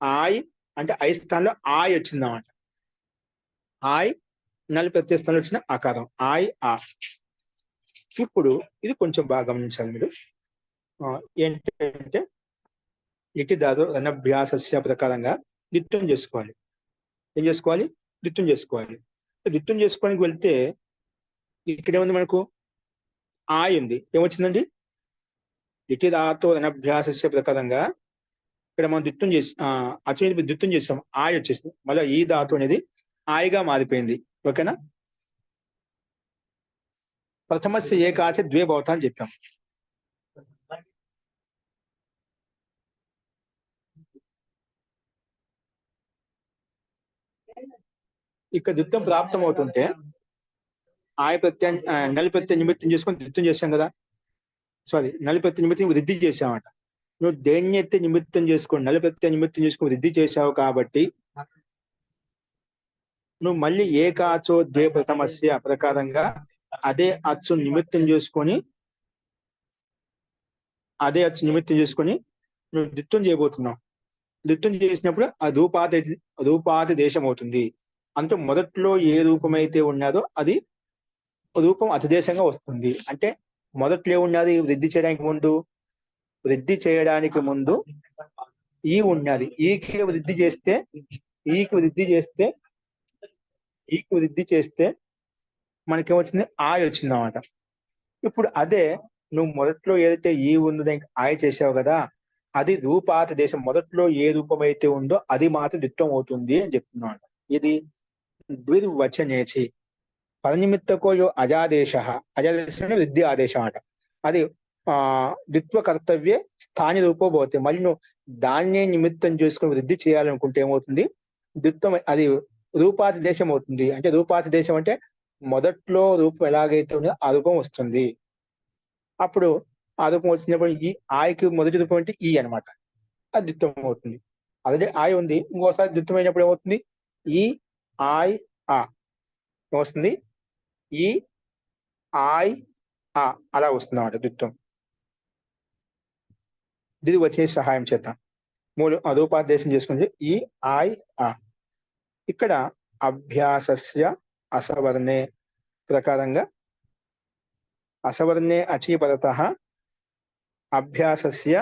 ఆయ్ అంటే ఐ స్థానంలో ఆయ్ వచ్చిందన్నమాట. ఆయ్ నల్ ప్రత్యయ స్థానంలో వచ్చిన ఆకారం ఆయ్ ఆ. ఇప్పుడు ఇది కొంచెం బాగా గమనించాలి మీరు. ఏంటంటే ఇటు దాదు అనభ్యాసస్య ప్రకారంగా ద్విత్వం చేసుకోవాలి. ఏం చేసుకోవాలి? ద్విత్వం చేసుకోవాలి. ద్విత్వం చేసుకోవడానికి వెళ్తే ఇక్కడ ఏముంది? మనకు ఆయ్ ఉంది. ఏమొచ్చిందండి? ఇటు దాతో అనభ్యాసస్య ప్రకారంగా ఇక్కడ మనం ద్విత్వం చేసి అచ్చుని ద్విత్వం చేస్తాం, ఆయ్ వచ్చేసింది. మళ్ళీ ఈ ధాతు అనేది ఆయగా మారిపోయింది. ఓకేనా? ప్రథమస్య ఏకాచ ద్వే భవత అని చెప్పాం. ఇక్కడ ద్విత్వం ప్రాప్తం అవుతుంటే ఆయ ప్రత్యయం నలి ప్రత్యయం నిమిత్తం చేసుకొని ద్విత్వం చేశాం కదా. సారీ, నలి ప్రత్యయ నిమిత్తం వృద్ధి చేశామట. నువ్వు దేన్ని ఎత్తి నిమిత్తం చేసుకొని నలి ప్రత్యయ నిమిత్తం చేసుకొని వృద్ధి చేశావు కాబట్టి నువ్వు మళ్ళీ ఏకాచో ద్వే ప్రథమస్య ప్రకారంగా అదే అచ్చు నిమిత్తం చేసుకొని నువ్వు ద్విత్వం చేయబోతున్నావు. ద్విత్వం చేసినప్పుడు ఆ రూపాతి దేశం అవుతుంది. అంటే మొదట్లో ఏ రూపమైతే ఉన్నదో అది రూపం అతిదేశంగా వస్తుంది. అంటే మొదట్లో ఉన్నది వృద్ధి చేయడానికి ముందు ఈ ఉన్నది. ఈకి వృద్ధి చేస్తే మనకేమొచ్చింది? ఆయ్ వచ్చింది అన్నమాట. ఇప్పుడు అదే నువ్వు మొదట్లో ఏదైతే ఈ ఉందో దానికి ఆయ్ చేసావు కదా, అది రూపాతి దేశం. మొదట్లో ఏ రూపం అయితే ఉందో అది మాత్రం ద్విత్వం అవుతుంది అని చెప్తున్నాడు. ఇది ద్విర్వచనేచి పదనిమిత్తకో యో అజాదేశ. అజాదేశం అంటే వృద్ధి ఆదేశం అట. అది ద్విత్వ కర్తవ్యే స్థాని రూపో భవతి. మళ్ళీ నువ్వు దాన్నే నిమిత్తం చేసుకుని వృద్ధి చేయాలనుకుంటే ఏమవుతుంది, ద్విత్వం అది రూపాతి దేశం అవుతుంది. అంటే రూపాతి దేశం అంటే మొదట్లో రూపం ఎలాగైతే ఉందో ఆ రూపం వస్తుంది. అప్పుడు ఆ రూపం వచ్చినప్పుడు ఈ ఆయకి మొదటి రూపం అంటే ఈ అన్నమాట, అది ద్విత్వం అవుతుంది. అదే ఆయ్ ఉంది, ఇంకోసారి ద్విత్వం అయినప్పుడు ఏమవుతుంది, ఈ ఆయ్ ఆ వస్తుంది, ఈ ఆయ్ ఆ అలా వస్తుంది అన్నమాట ద్విత్వం. ఇది వచ్చే సహాయం చేత మూడు రూపాదేశం చేసుకుంటే ఈ ఆయ్ ఆ. ఇక్కడ అభ్యాసస్య అసవర్ణే ప్రకారంగా అసవర్ణే అచీపరతః అభ్యాసస్య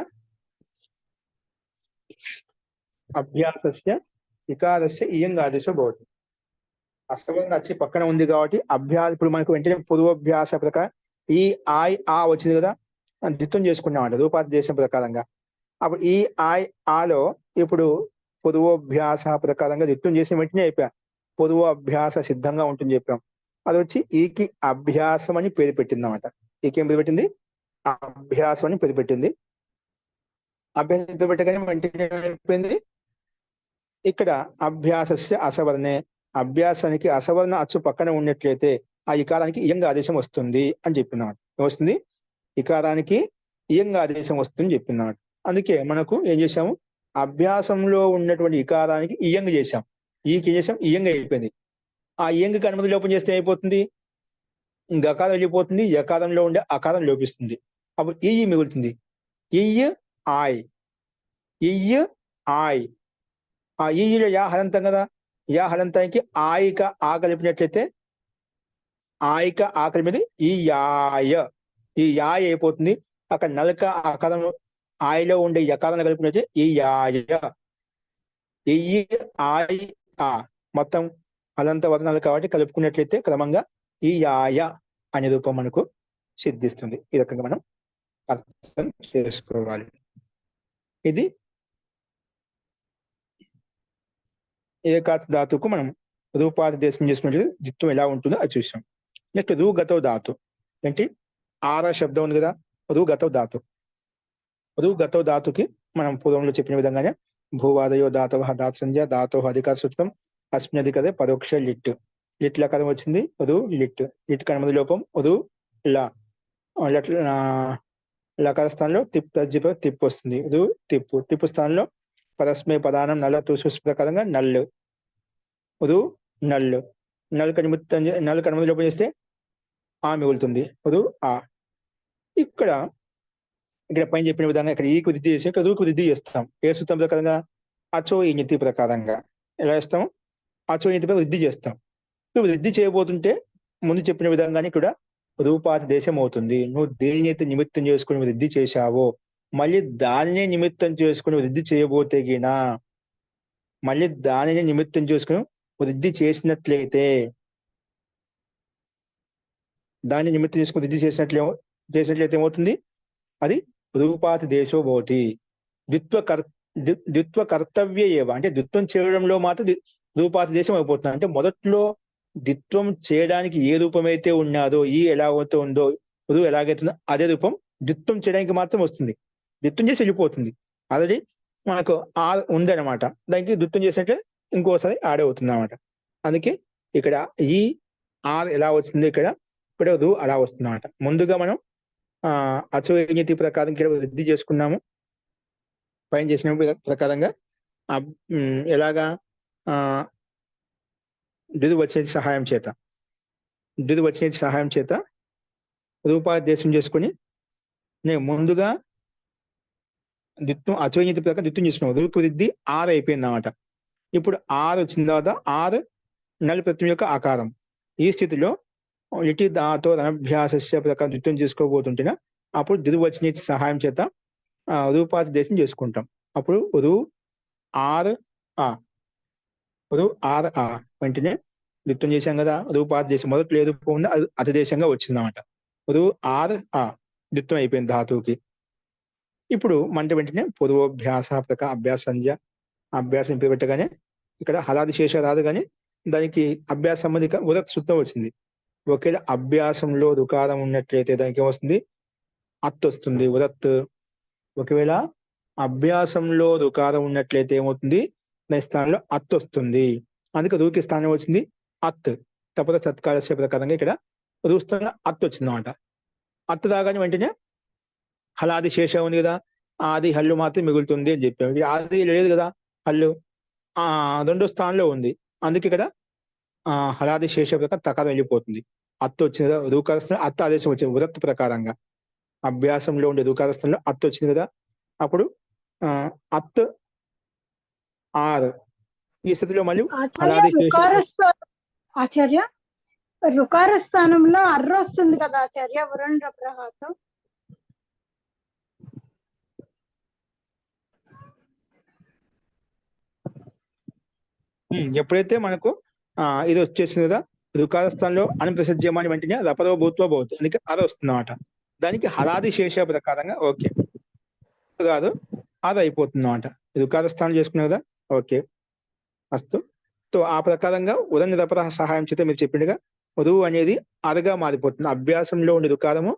వికారస్య ఇయంగాదేశో భవతి. అసవర్ణ అచ్చి పక్కన ఉంది కాబట్టి ఇప్పుడు మనకు వెంటనే పూర్వాభ్యాస ప్రకారం ఈ ఆయ్ ఆ వచ్చింది కదా, ద్విత్వం చేసుకున్నామంట రూపాదేశం ప్రకారంగా. అప్పుడు ఈ ఆయ్ ఆలో ఇప్పుడు పూర్వోభ్యాస ప్రకారంగా ద్విత్వం చేసి వెంటనే అయిపోయా పూర్వాభ్యాస సిద్ధంగా ఉంటుంది చెప్పాం. అది వచ్చి ఈకి అభ్యాసం అని పేరు పెట్టింది అనమాట. ఈకి ఏం పేరు పెట్టింది, అభ్యాసం అని పేరు పెట్టింది. అభ్యాసం పేరు పెట్టగానే వెంటనే అయిపోయింది. ఇక్కడ అభ్యాసస్య అసవర్ణే, అభ్యాసానికి అసవర్ణ అచ్చు పక్కన ఉన్నట్లయితే ఆ ఇకారానికి ఇయంగా ఆదేశం వస్తుంది అని చెప్పినాడు. ఏమొస్తుంది, ఇకారానికి ఇయంగా ఆదేశం వస్తుంది చెప్పినాడు. అందుకే మనకు ఏం చేశాము, అభ్యాసంలో ఉన్నటువంటి ఇకారానికి ఇయంగ చేశాం, ఈకి చేసాం ఇయంగ అయిపోయింది. ఆ ఇయంగకి అనుమతి లోపం చేస్తే అయిపోతుంది, గకారం వెళ్ళిపోతుంది, యకారంలో ఉండే అకారం లోపిస్తుంది. అప్పుడు ఈ మిగులుతుంది, ఇయ్ ఆయ్, ఇయ్ ఆయ్. ఆ ఈలో యా హలంతం కదా, యా హలంతానికి ఆయిక ఆ కలిపినట్లయితే ఆయిక ఆ కలిపినది ఈ యాయ, ఈ యాయ అయిపోతుంది. అక్కడ నలక అకారం ఆయలో ఉండే యకారాన్ని కలిపినట్లయితే ఈ యాయ, ఈ ఆయ్ ఆ మొత్తం హలంత వర్ణాలు కాబట్టి కలుపుకున్నట్లయితే క్రమంగా ఈ యాయ అనే రూపం మనకు సిద్ధిస్తుంది. ఈ రకంగా మనం అర్థం చేసుకోవాలి. ఇది ఏకాత్మ ధాతుకు మనం రూపాది దేశం చేసుకున్నట్టు ద్విత్వం ఎలా ఉంటుందో అది చూసాం. నెక్స్ట్ రూగతో ధాతు ఏంటి, ఆర శబ్దం ఉంది కదా, రూగతో ధాతు. రూగతో ధాతుకి మనం పూర్వంలో చెప్పిన విధంగానే భూవాదయో ధాతవ ధాతు సంధ్య ధాతో అధికార సూత్రం అస్మిన్ అధికదే పరోక్ష లిట్. లిట్ లకారం వచ్చింది, రు లిట్. లిట్ కనుమది లోపం రు లా. లకార స్థానంలో తిప్ తజ్జిప తిప్పు వస్తుంది, రు తిప్పు. తిప్పు స్థానంలో పరస్మై పదానం నల్ల తూసు ప్రకారంగా నల్లు, రు నల్లు. నల్లు కనిమిత్తం నల్లు కనుమది లోపం చేస్తే ఆ మిగులుతుంది, రు ఆ. ఇక్కడ పైన చెప్పిన విధంగా ఇక్కడ ఈకు వృద్ధి చేసి ఇక్కడ రూకు వృద్ధి చేస్తాం. ఏ సూత్రం ప్రకారంగా, అచో ఈ నీతి ప్రకారంగా ఎలా చేస్తాం, అచో ఈ నీతిపై వృద్ధి చేస్తాం. నువ్వు వృద్ధి చేయబోతుంటే ముందు చెప్పిన విధంగానే ఇక్కడ రూపాతి దేశం అవుతుంది. నువ్వు దేనినైతే నిమిత్తం చేసుకుని వృద్ధి చేశావో మళ్ళీ దానినే నిమిత్తం చేసుకుని వృద్ధి చేయబోతే గినా, మళ్ళీ దానినే నిమిత్తం చేసుకుని వృద్ధి చేసినట్లయితే, దాన్ని నిమిత్తం చేసుకుని వృద్ధి చేసినట్లయితే ఏమవుతుంది, అది రూపాతి దేశో భవతి. ద్విత్వ కర్తవ్య ఏవ, అంటే ద్విత్వం చేయడంలో మాత్రం రూపాతి దేశం అయిపోతుంది. అంటే మొదట్లో ద్విత్వం చేయడానికి ఏ రూపమైతే ఉన్నదో, ఈ ఎలాగైతే ఉందో, రు ఎలాగైతే ఉందో అదే రూపం ద్విత్వం చేయడానికి మాత్రం వస్తుంది. ద్విత్వం చేసి వెళ్ళిపోతుంది. ఆల్రెడీ మనకు ఆ ఉందన్నమాట, దానికి ద్విత్వం చేసినట్లే ఇంకోసారి ఆడే అవుతుంది అనమాట. అందుకే ఇక్కడ ఈ ఆర్ ఎలా వచ్చింది, ఇక్కడ రు అలా వస్తుంది అనమాట. ముందుగా మనం అచోయతి ప్రకారం ఇక్కడ వృద్ధి చేసుకున్నాము. పైన చేసిన ప్రకారంగా ఎలాగా దిదు వచ్చే సహాయం చేత రూపాదేశం చేసుకుని నేను ముందుగా ద్విత్వం అచోయతి ప్రకారం ద్విత్వం చేసుకున్నాం. రూపు వృద్ధి ఆరు అయిపోయింది అన్నమాట. ఇప్పుడు ఆరు వచ్చిన తర్వాత ఆరు నల్ ప్రత్యయం యొక్క ఆకారం. ఈ స్థితిలో లిటి దాతో అనభ్యాసస్య ప్రకారం ద్విత్వం చేసుకోబోతుంటేనా అప్పుడు దిదువచన సహాయం చేత రూపాతి దేశం చేసుకుంటాం. అప్పుడు రు ఆర్ ఆ, రు ఆర్ ఆ వెంటనే ద్విత్వం చేశాం కదా, రూపాతి దేశం మొదట్లో ఏ రూపం ఉందో అది అతిదేశంగా వచ్చిందన్నమాట. రు ఆర్ ఆ ద్విత్వం అయిపోయింది ధాతువుకి. ఇప్పుడు మంట వెంటనే పూర్వోభ్యాస ప్రకారం అభ్యాస సంధ్య, అభ్యాసం పెట్టగానే ఇక్కడ హలాది శేష రాదు కానీ దానికి అభ్యాస సంబంధిక ఉదత్ సుత్తం వచ్చింది. ఒకవేళ అభ్యాసంలో రుకారం ఉన్నట్లయితే దానికి ఏమొస్తుంది? అత్ వస్తుంది, ఉదత్. ఒకవేళ అభ్యాసంలో రుకారం ఉన్నట్లయితే ఏమవుతుంది? దాని స్థానంలో అత్ వస్తుంది. అందుకే రూకి స్థానం వచ్చింది అత్. తపద సత్కాలస్య ప్రకారంగా ఇక్కడ రూ స్థానంలో అత్ వచ్చింది అనమాట. అత్ రాగానే వెంటనే హలాది శేషం ఉంది కదా, ఆది హల్లు మాత్రం మిగులుతుంది అని చెప్పాము. ఆది లేదు కదా, హల్లు రెండో స్థానంలో ఉంది. అందుకే ఇక్కడ హలాది శేష ప్రకారం తకారం వెళ్ళిపోతుంది. అత్తు వచ్చింది కదా, రూకారస్థానం అత్త ఆదేశం వచ్చింది ఉదత్ ప్రకారంగా. అభ్యాసంలో ఉండే రూకారస్థంలో అత్తు వచ్చింది కదా, అప్పుడు అత్ ఆర్. ఈ స్థితిలో మళ్ళీ ఆచార్య హలాది శేష ఆచార్య రుకార స్థానంలో అర్ర వస్తుంది కదా ఆచార్య, వరుణ్ రప్రహాతో. ఎప్పుడైతే మనకు ఇది వచ్చేసింది కదా, రుకార స్థానంలో అనుప్రసజ్యమాని వెంటనే రపరో భూత్వ భవతి, అందుకే అర వస్తుంది అన్నమాట. దానికి హలాది శేష ప్రకారంగా ఓకే కాదు, అది అయిపోతుంది అన్నమాట. రుకార స్థానం చేసుకున్నా కదా, ఓకే అస్తు. సో ఆ ప్రకారంగా ఉదన్ రపర సహాయం చేత మీరు చెప్పినట్టుగా రు అనేది అరగా మారిపోతుంది. అభ్యాసంలో ఉండే రుకారము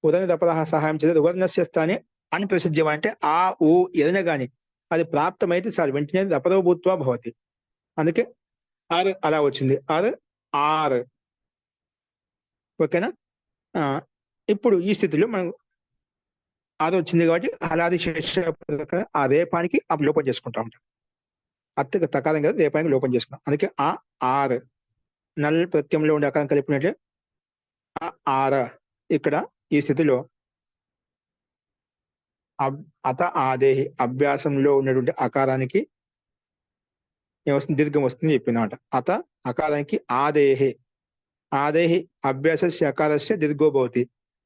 ఉదన్ రపర సహాయం చేత రువర్ణస్య స్థానే అనుప్రసిద్ధ్యం అంటే ఆ ఊ ఎదన గాని అది ప్రాప్తమైతే చాలు వెంటనే రపరో భూత్వ భవతి. అందుకే ఆర్ అలా వచ్చింది, ఆర్ ఆర్. ఓకేనా? ఇప్పుడు ఈ స్థితిలో మనం ఆర్ వచ్చింది కాబట్టి హలాది శేష ఆ రేపానికి అప్పుడు లోపం చేసుకుంటా ఉంటాం. అత్త తకారం కదా, రేపానికి లోపం చేసుకున్నాం. అందుకే ఆ ఆర్ నల్ ప్రత్యంలో ఉండే అకారం కలిపినట్లే ఆర. ఇక్కడ ఈ స్థితిలో అత ఆదేహి అభ్యాసంలో ఉన్నటువంటి అకారానికి ఏమొస్తుంది? దీర్ఘం వస్తుంది చెప్పినమాట. అత అకారానికి ఆదేహి, ఆదేహి అభ్యాసస్య అకారస్య దీర్ఘో భవతి.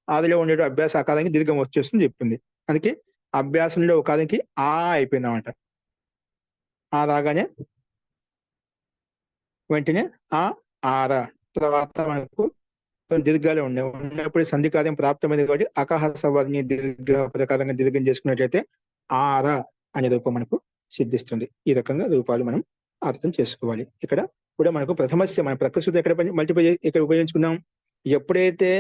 ఆదిలో ఉండే అభ్యాస అకారానికి దీర్ఘం వచ్చేస్తుంది చెప్తుంది. అందుకే అభ్యాసంలో అకారానికి ఆ అయిపోయింది అనమాట. ఆ రాగానే వెంటనే ఆర. తర్వాత మనకు దీర్ఘాలు ఉన్నప్పుడు సంధి కార్యం ప్రాప్తమైంది కాబట్టి అకహ సవర్ణి దీర్ఘ ప్రకారంగా దీర్ఘం చేసుకున్నట్లయితే ఆర అనే రూపం మనకు సిద్ధిస్తుంది. ఈ రకంగా రూపాలు మనం అర్థం చేసుకోవాలి. ఇక్కడ కూడా మనకు ప్రథమస్య మన ప్రకృతి ఎక్కడ మల్టిప్లై ఇక్కడ ఉపయోగించుకున్నాం. ఎప్పుడైతే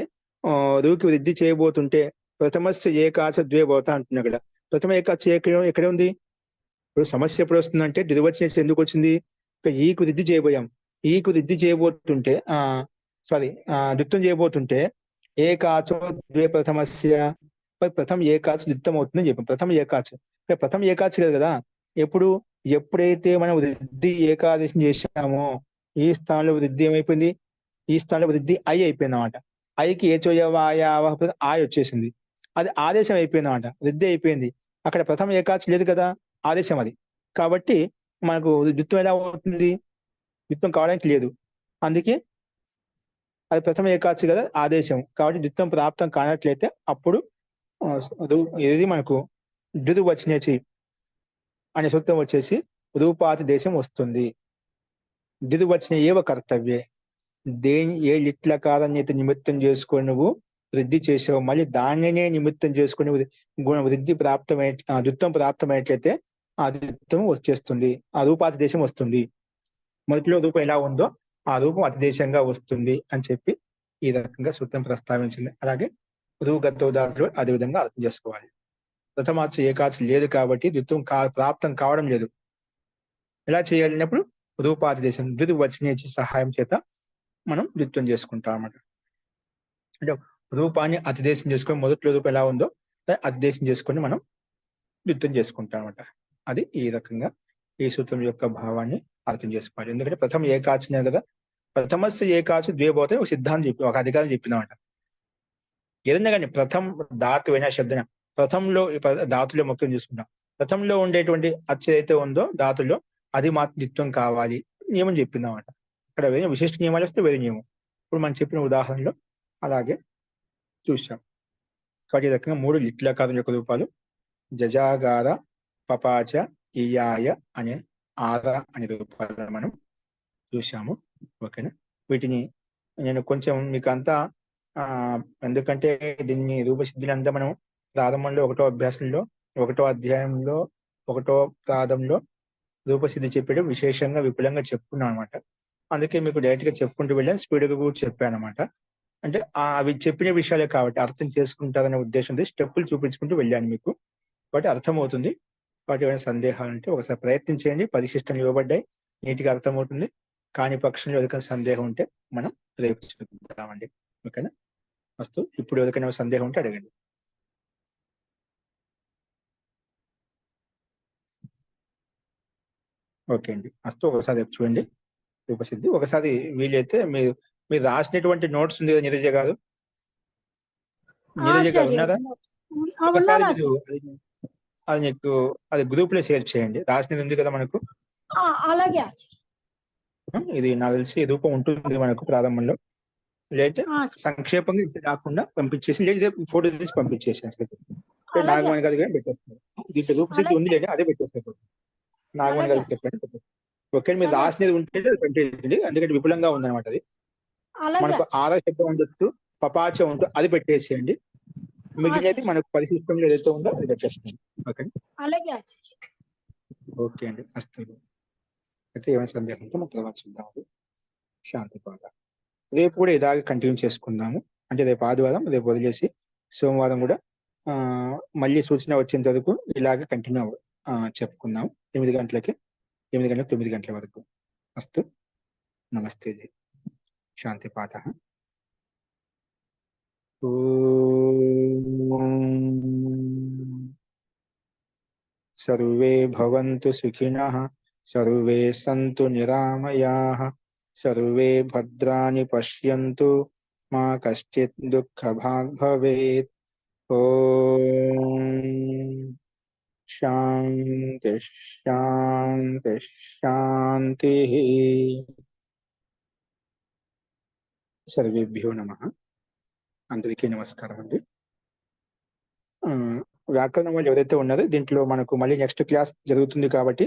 రూకి వృద్ధి చేయబోతుంటే ప్రథమస్య ఏకాచ ద్వే భవత అంటున్నా. ఇక్కడ ప్రథమ ఏకాచ ఎక్కడ ఉంది? ఇప్పుడు సమస్య ఎప్పుడు వస్తుందంటే ద్వివచనం ఎందుకు వచ్చింది? ఇక్కడ ఈకు వృద్ధి చేయబోయాం. ఈకు వృద్ధి చేయబోతుంటే ద్విత్వం చేయబోతుంటే ఏకాచో ద్వే ప్రథమస్య ప్రథమ ఏకాచ ద్విత్వం అవుతుందని చెప్పాం. ప్రథమ ఏకాచ ప్రథమ ఏకాచ కదా. ఎప్పుడైతే మనం వృద్ధి ఏకాదశం చేశామో ఈ స్థానంలో వృద్ధి ఏమైపోయింది? ఈ స్థానంలో వృద్ధి ఐ అయిపోయింది అనమాట. ఐకి ఏచోయవాయావ ఆయ్ వచ్చేసింది. అది ఆదేశం అయిపోయింది అనమాట, వృద్ధి అయిపోయింది. అక్కడ ప్రథమ ఏకాచ లేదు కదా, ఆదేశం అది. కాబట్టి మనకు ద్విత్వం ఎలా అవుతుంది? ద్విత్వం కావడానికి లేదు. అందుకే అది ప్రథమ ఏకాచి కదా, ఆదేశం. కాబట్టి ద్విత్వం ప్రాప్తం కానట్లయితే అప్పుడు ఇది మనకు ద్వివచనేచి అనే సూత్రం వచ్చేసి రూపాతి దేశం వస్తుంది. ద్వివచన ఏవ కర్తవ్యే. ఏ లిట్లకారాన్యత నిమిత్తం చేసుకొని నువ్వు వృద్ధి చేసావు, మళ్ళీ దానినే నిమిత్తం చేసుకుని వృద్ధి ప్రాప్తమై ద్విత్వం ప్రాప్తమైనట్లయితే ఆ ద్విత్వం వచ్చేస్తుంది, ఆ రూపాతి దేశం వస్తుంది. మొదటిలో రూపం ఎలా ఉందో ఆ రూపం అతిదేశంగా వస్తుంది అని చెప్పి ఈ రకంగా సూత్రం ప్రస్తావించింది. అలాగే రూగతోదాతులు అదే విధంగా అర్థం చేసుకోవాలి. ప్రథమాచ ఏకాచ లేదు కాబట్టి ద్విత్వం ప్రాప్తం కావడం లేదు. ఎలా చేయాలన్నప్పుడు రూపాతిదేశం ద్వివచనేచి సహాయం చేత మనం ద్విత్వం చేసుకుంటాం అన్నమాట. అంటే రూపాన్ని అతిదేశం చేసుకొని మొదట్లో రూపం ఎలా ఉందో అతిదేశం చేసుకొని మనం ద్విత్వం చేసుకుంటాం అన్నమాట. అది ఈ రకంగా ఈ సూత్రం యొక్క భావాన్ని అర్థం చేసుకోవాలి. ఎందుకంటే ప్రథమ ఏకాచనే కదా, ప్రథమస్య ఏకాచ ద్వేభవత ఒక సిద్ధాంతం చెప్పి ఒక అధికారం చెప్పినమాట. ఏదైనా కానీ ప్రథమ ధాతు అయినా శబ్దం ప్రథంలో ధాతులో ముఖ్యం చూసుకుంటాం. ప్రథంలో ఉండేటువంటి అచ్చ అయితే ఉందో ధాతుల్లో అది మాత్రం ద్విత్వం కావాలి నియమం చెప్పిందన్నమాట. ఇక్కడ వేరే విశిష్ట నియమాలు వస్తే వేరే నియమం. ఇప్పుడు మనం చెప్పిన ఉదాహరణలో అలాగే చూసాం. కాబట్టి ఈ రకంగా 3 లిట్లకారం యొక్క రూపాలు జజాగార పపాచ ఇయాయ అనే ఆర అనే రూపాలను మనం చూసాము. ఓకేనా? వీటిని నేను కొంచెం మీకు అంతా ఎందుకంటే దీన్ని రూపసిద్ధిని మనం ప్రారంభంలో 1వ అభ్యాసంలో 1వ అధ్యాయంలో 1వ పాదంలో రూపసిద్ధి చెప్పడం విశేషంగా విపులంగా చెప్పుకున్నాం అనమాట. అందుకే మీకు డైరెక్ట్ గా చెప్పుకుంటూ వెళ్ళాను, స్పీడ్ గా కూడా చెప్పాను అనమాట. అంటే అవి చెప్పిన విషయాలే కాబట్టి అర్థం చేసుకుంటారనే ఉద్దేశంతో స్టెప్పులు చూపించుకుంటూ వెళ్ళాను మీకు, కాబట్టి అర్థమవుతుంది. కాబట్టి ఏమైనా సందేహాలు ఉంటే ఒకసారి ప్రయత్నం చేయండి. పరిశిష్టం ఇవ్వబడ్డాయి, నీట్గా అర్థమవుతుంది. కాని పక్షంలో ఎవరికైనా సందేహం ఉంటే మనం రేపు చూద్దామండి. ఓకేనా? వస్తూ ఇప్పుడు ఎవరికైనా సందేహం ఉంటే అడగండి. ఓకే అండి, వస్తూ ఒకసారి రేపు చూడండి రూపసిద్ధి. ఒకసారి వీలైతే మీరు మీరు రాసినటువంటి నోట్స్ ఉంది కదా నీరజ గారు, నీరజ గారు ఆచార్య ఉన్నారా? ఒకసారి ఉన్నారు మీరు ఆచార్య. అది నీకు అది గ్రూప్ లో షేర్ చేయండి. రాసినది ఉంది కదా మనకు. అలాగే ఆచార్య. ఇది నాకు తెలిసి రూపం ఉంటుంది మనకు ప్రారంభంలో. లేదంటే ఆచార్య. సంక్షేపంగా ఇది కాకుండా పంపించేసి, లేదా ఫోటో తీసి పంపించేసి అసలు అలాగే నాగమణి గారి కానీ పెట్టేస్తారు. దీంట్లో రూపసిద్ధి ఉంది లేదా అదే పెట్టేస్తారు. నాగమణి అలాగే గారికి చెప్పండి పెట్టేస్తారు. ఓకే, మీరు సరే రాసినది ఉంటే అది పెట్టేయండి. ఎందుకంటే విపులంగా ఉందన్నమాట అది. అలాగే మనకు ఆచార్య. ఆధార్ శబ్దం ఉండొచ్చు, పపాచ ఉంటూ అది పెట్టేసేయండి. మిగిలినది ఆచార్య. మనకు పరిశిష్టంలో ఏదైతే ఉందో అది పెట్టేస్తుంది. ఓకే, అలాగే ఆచార్య. ఓకే అండి, వస్తుంది. అయితే ఏమైనా సందేహం ఉంటే మనం తర్వాత చూద్దాము. శాంతి పాట రేపు కూడా ఇలాగే కంటిన్యూ చేసుకుందాము. అంటే రేపు ఆదివారం, రేపు వదిలేసి సోమవారం కూడా మళ్ళీ సూచన వచ్చేంత వరకు ఇలాగే కంటిన్యూ చెప్పుకుందాం. 8 గంటలకి, 8 గంటలకు 9 గంటల వరకు. అస్తు, నమస్తే జీ. శాంతి పాట. సర్వే భవంతు సుఖినః, సర్వే సంతు నిరామయాః, సర్వే భద్రాణి పశ్యంతు, మా కశ్చిత్ దుఃఖభాగ్ భవేత్. ఓం శాంతి శాంతి శాంతి. సర్వేభ్యో నమః. అందరికీ నమస్కారం అండి. వ్యాకరణం వాళ్ళు ఎవరైతే ఉన్నారో దీంట్లో మనకు మళ్ళీ నెక్స్ట్ క్లాస్ జరుగుతుంది కాబట్టి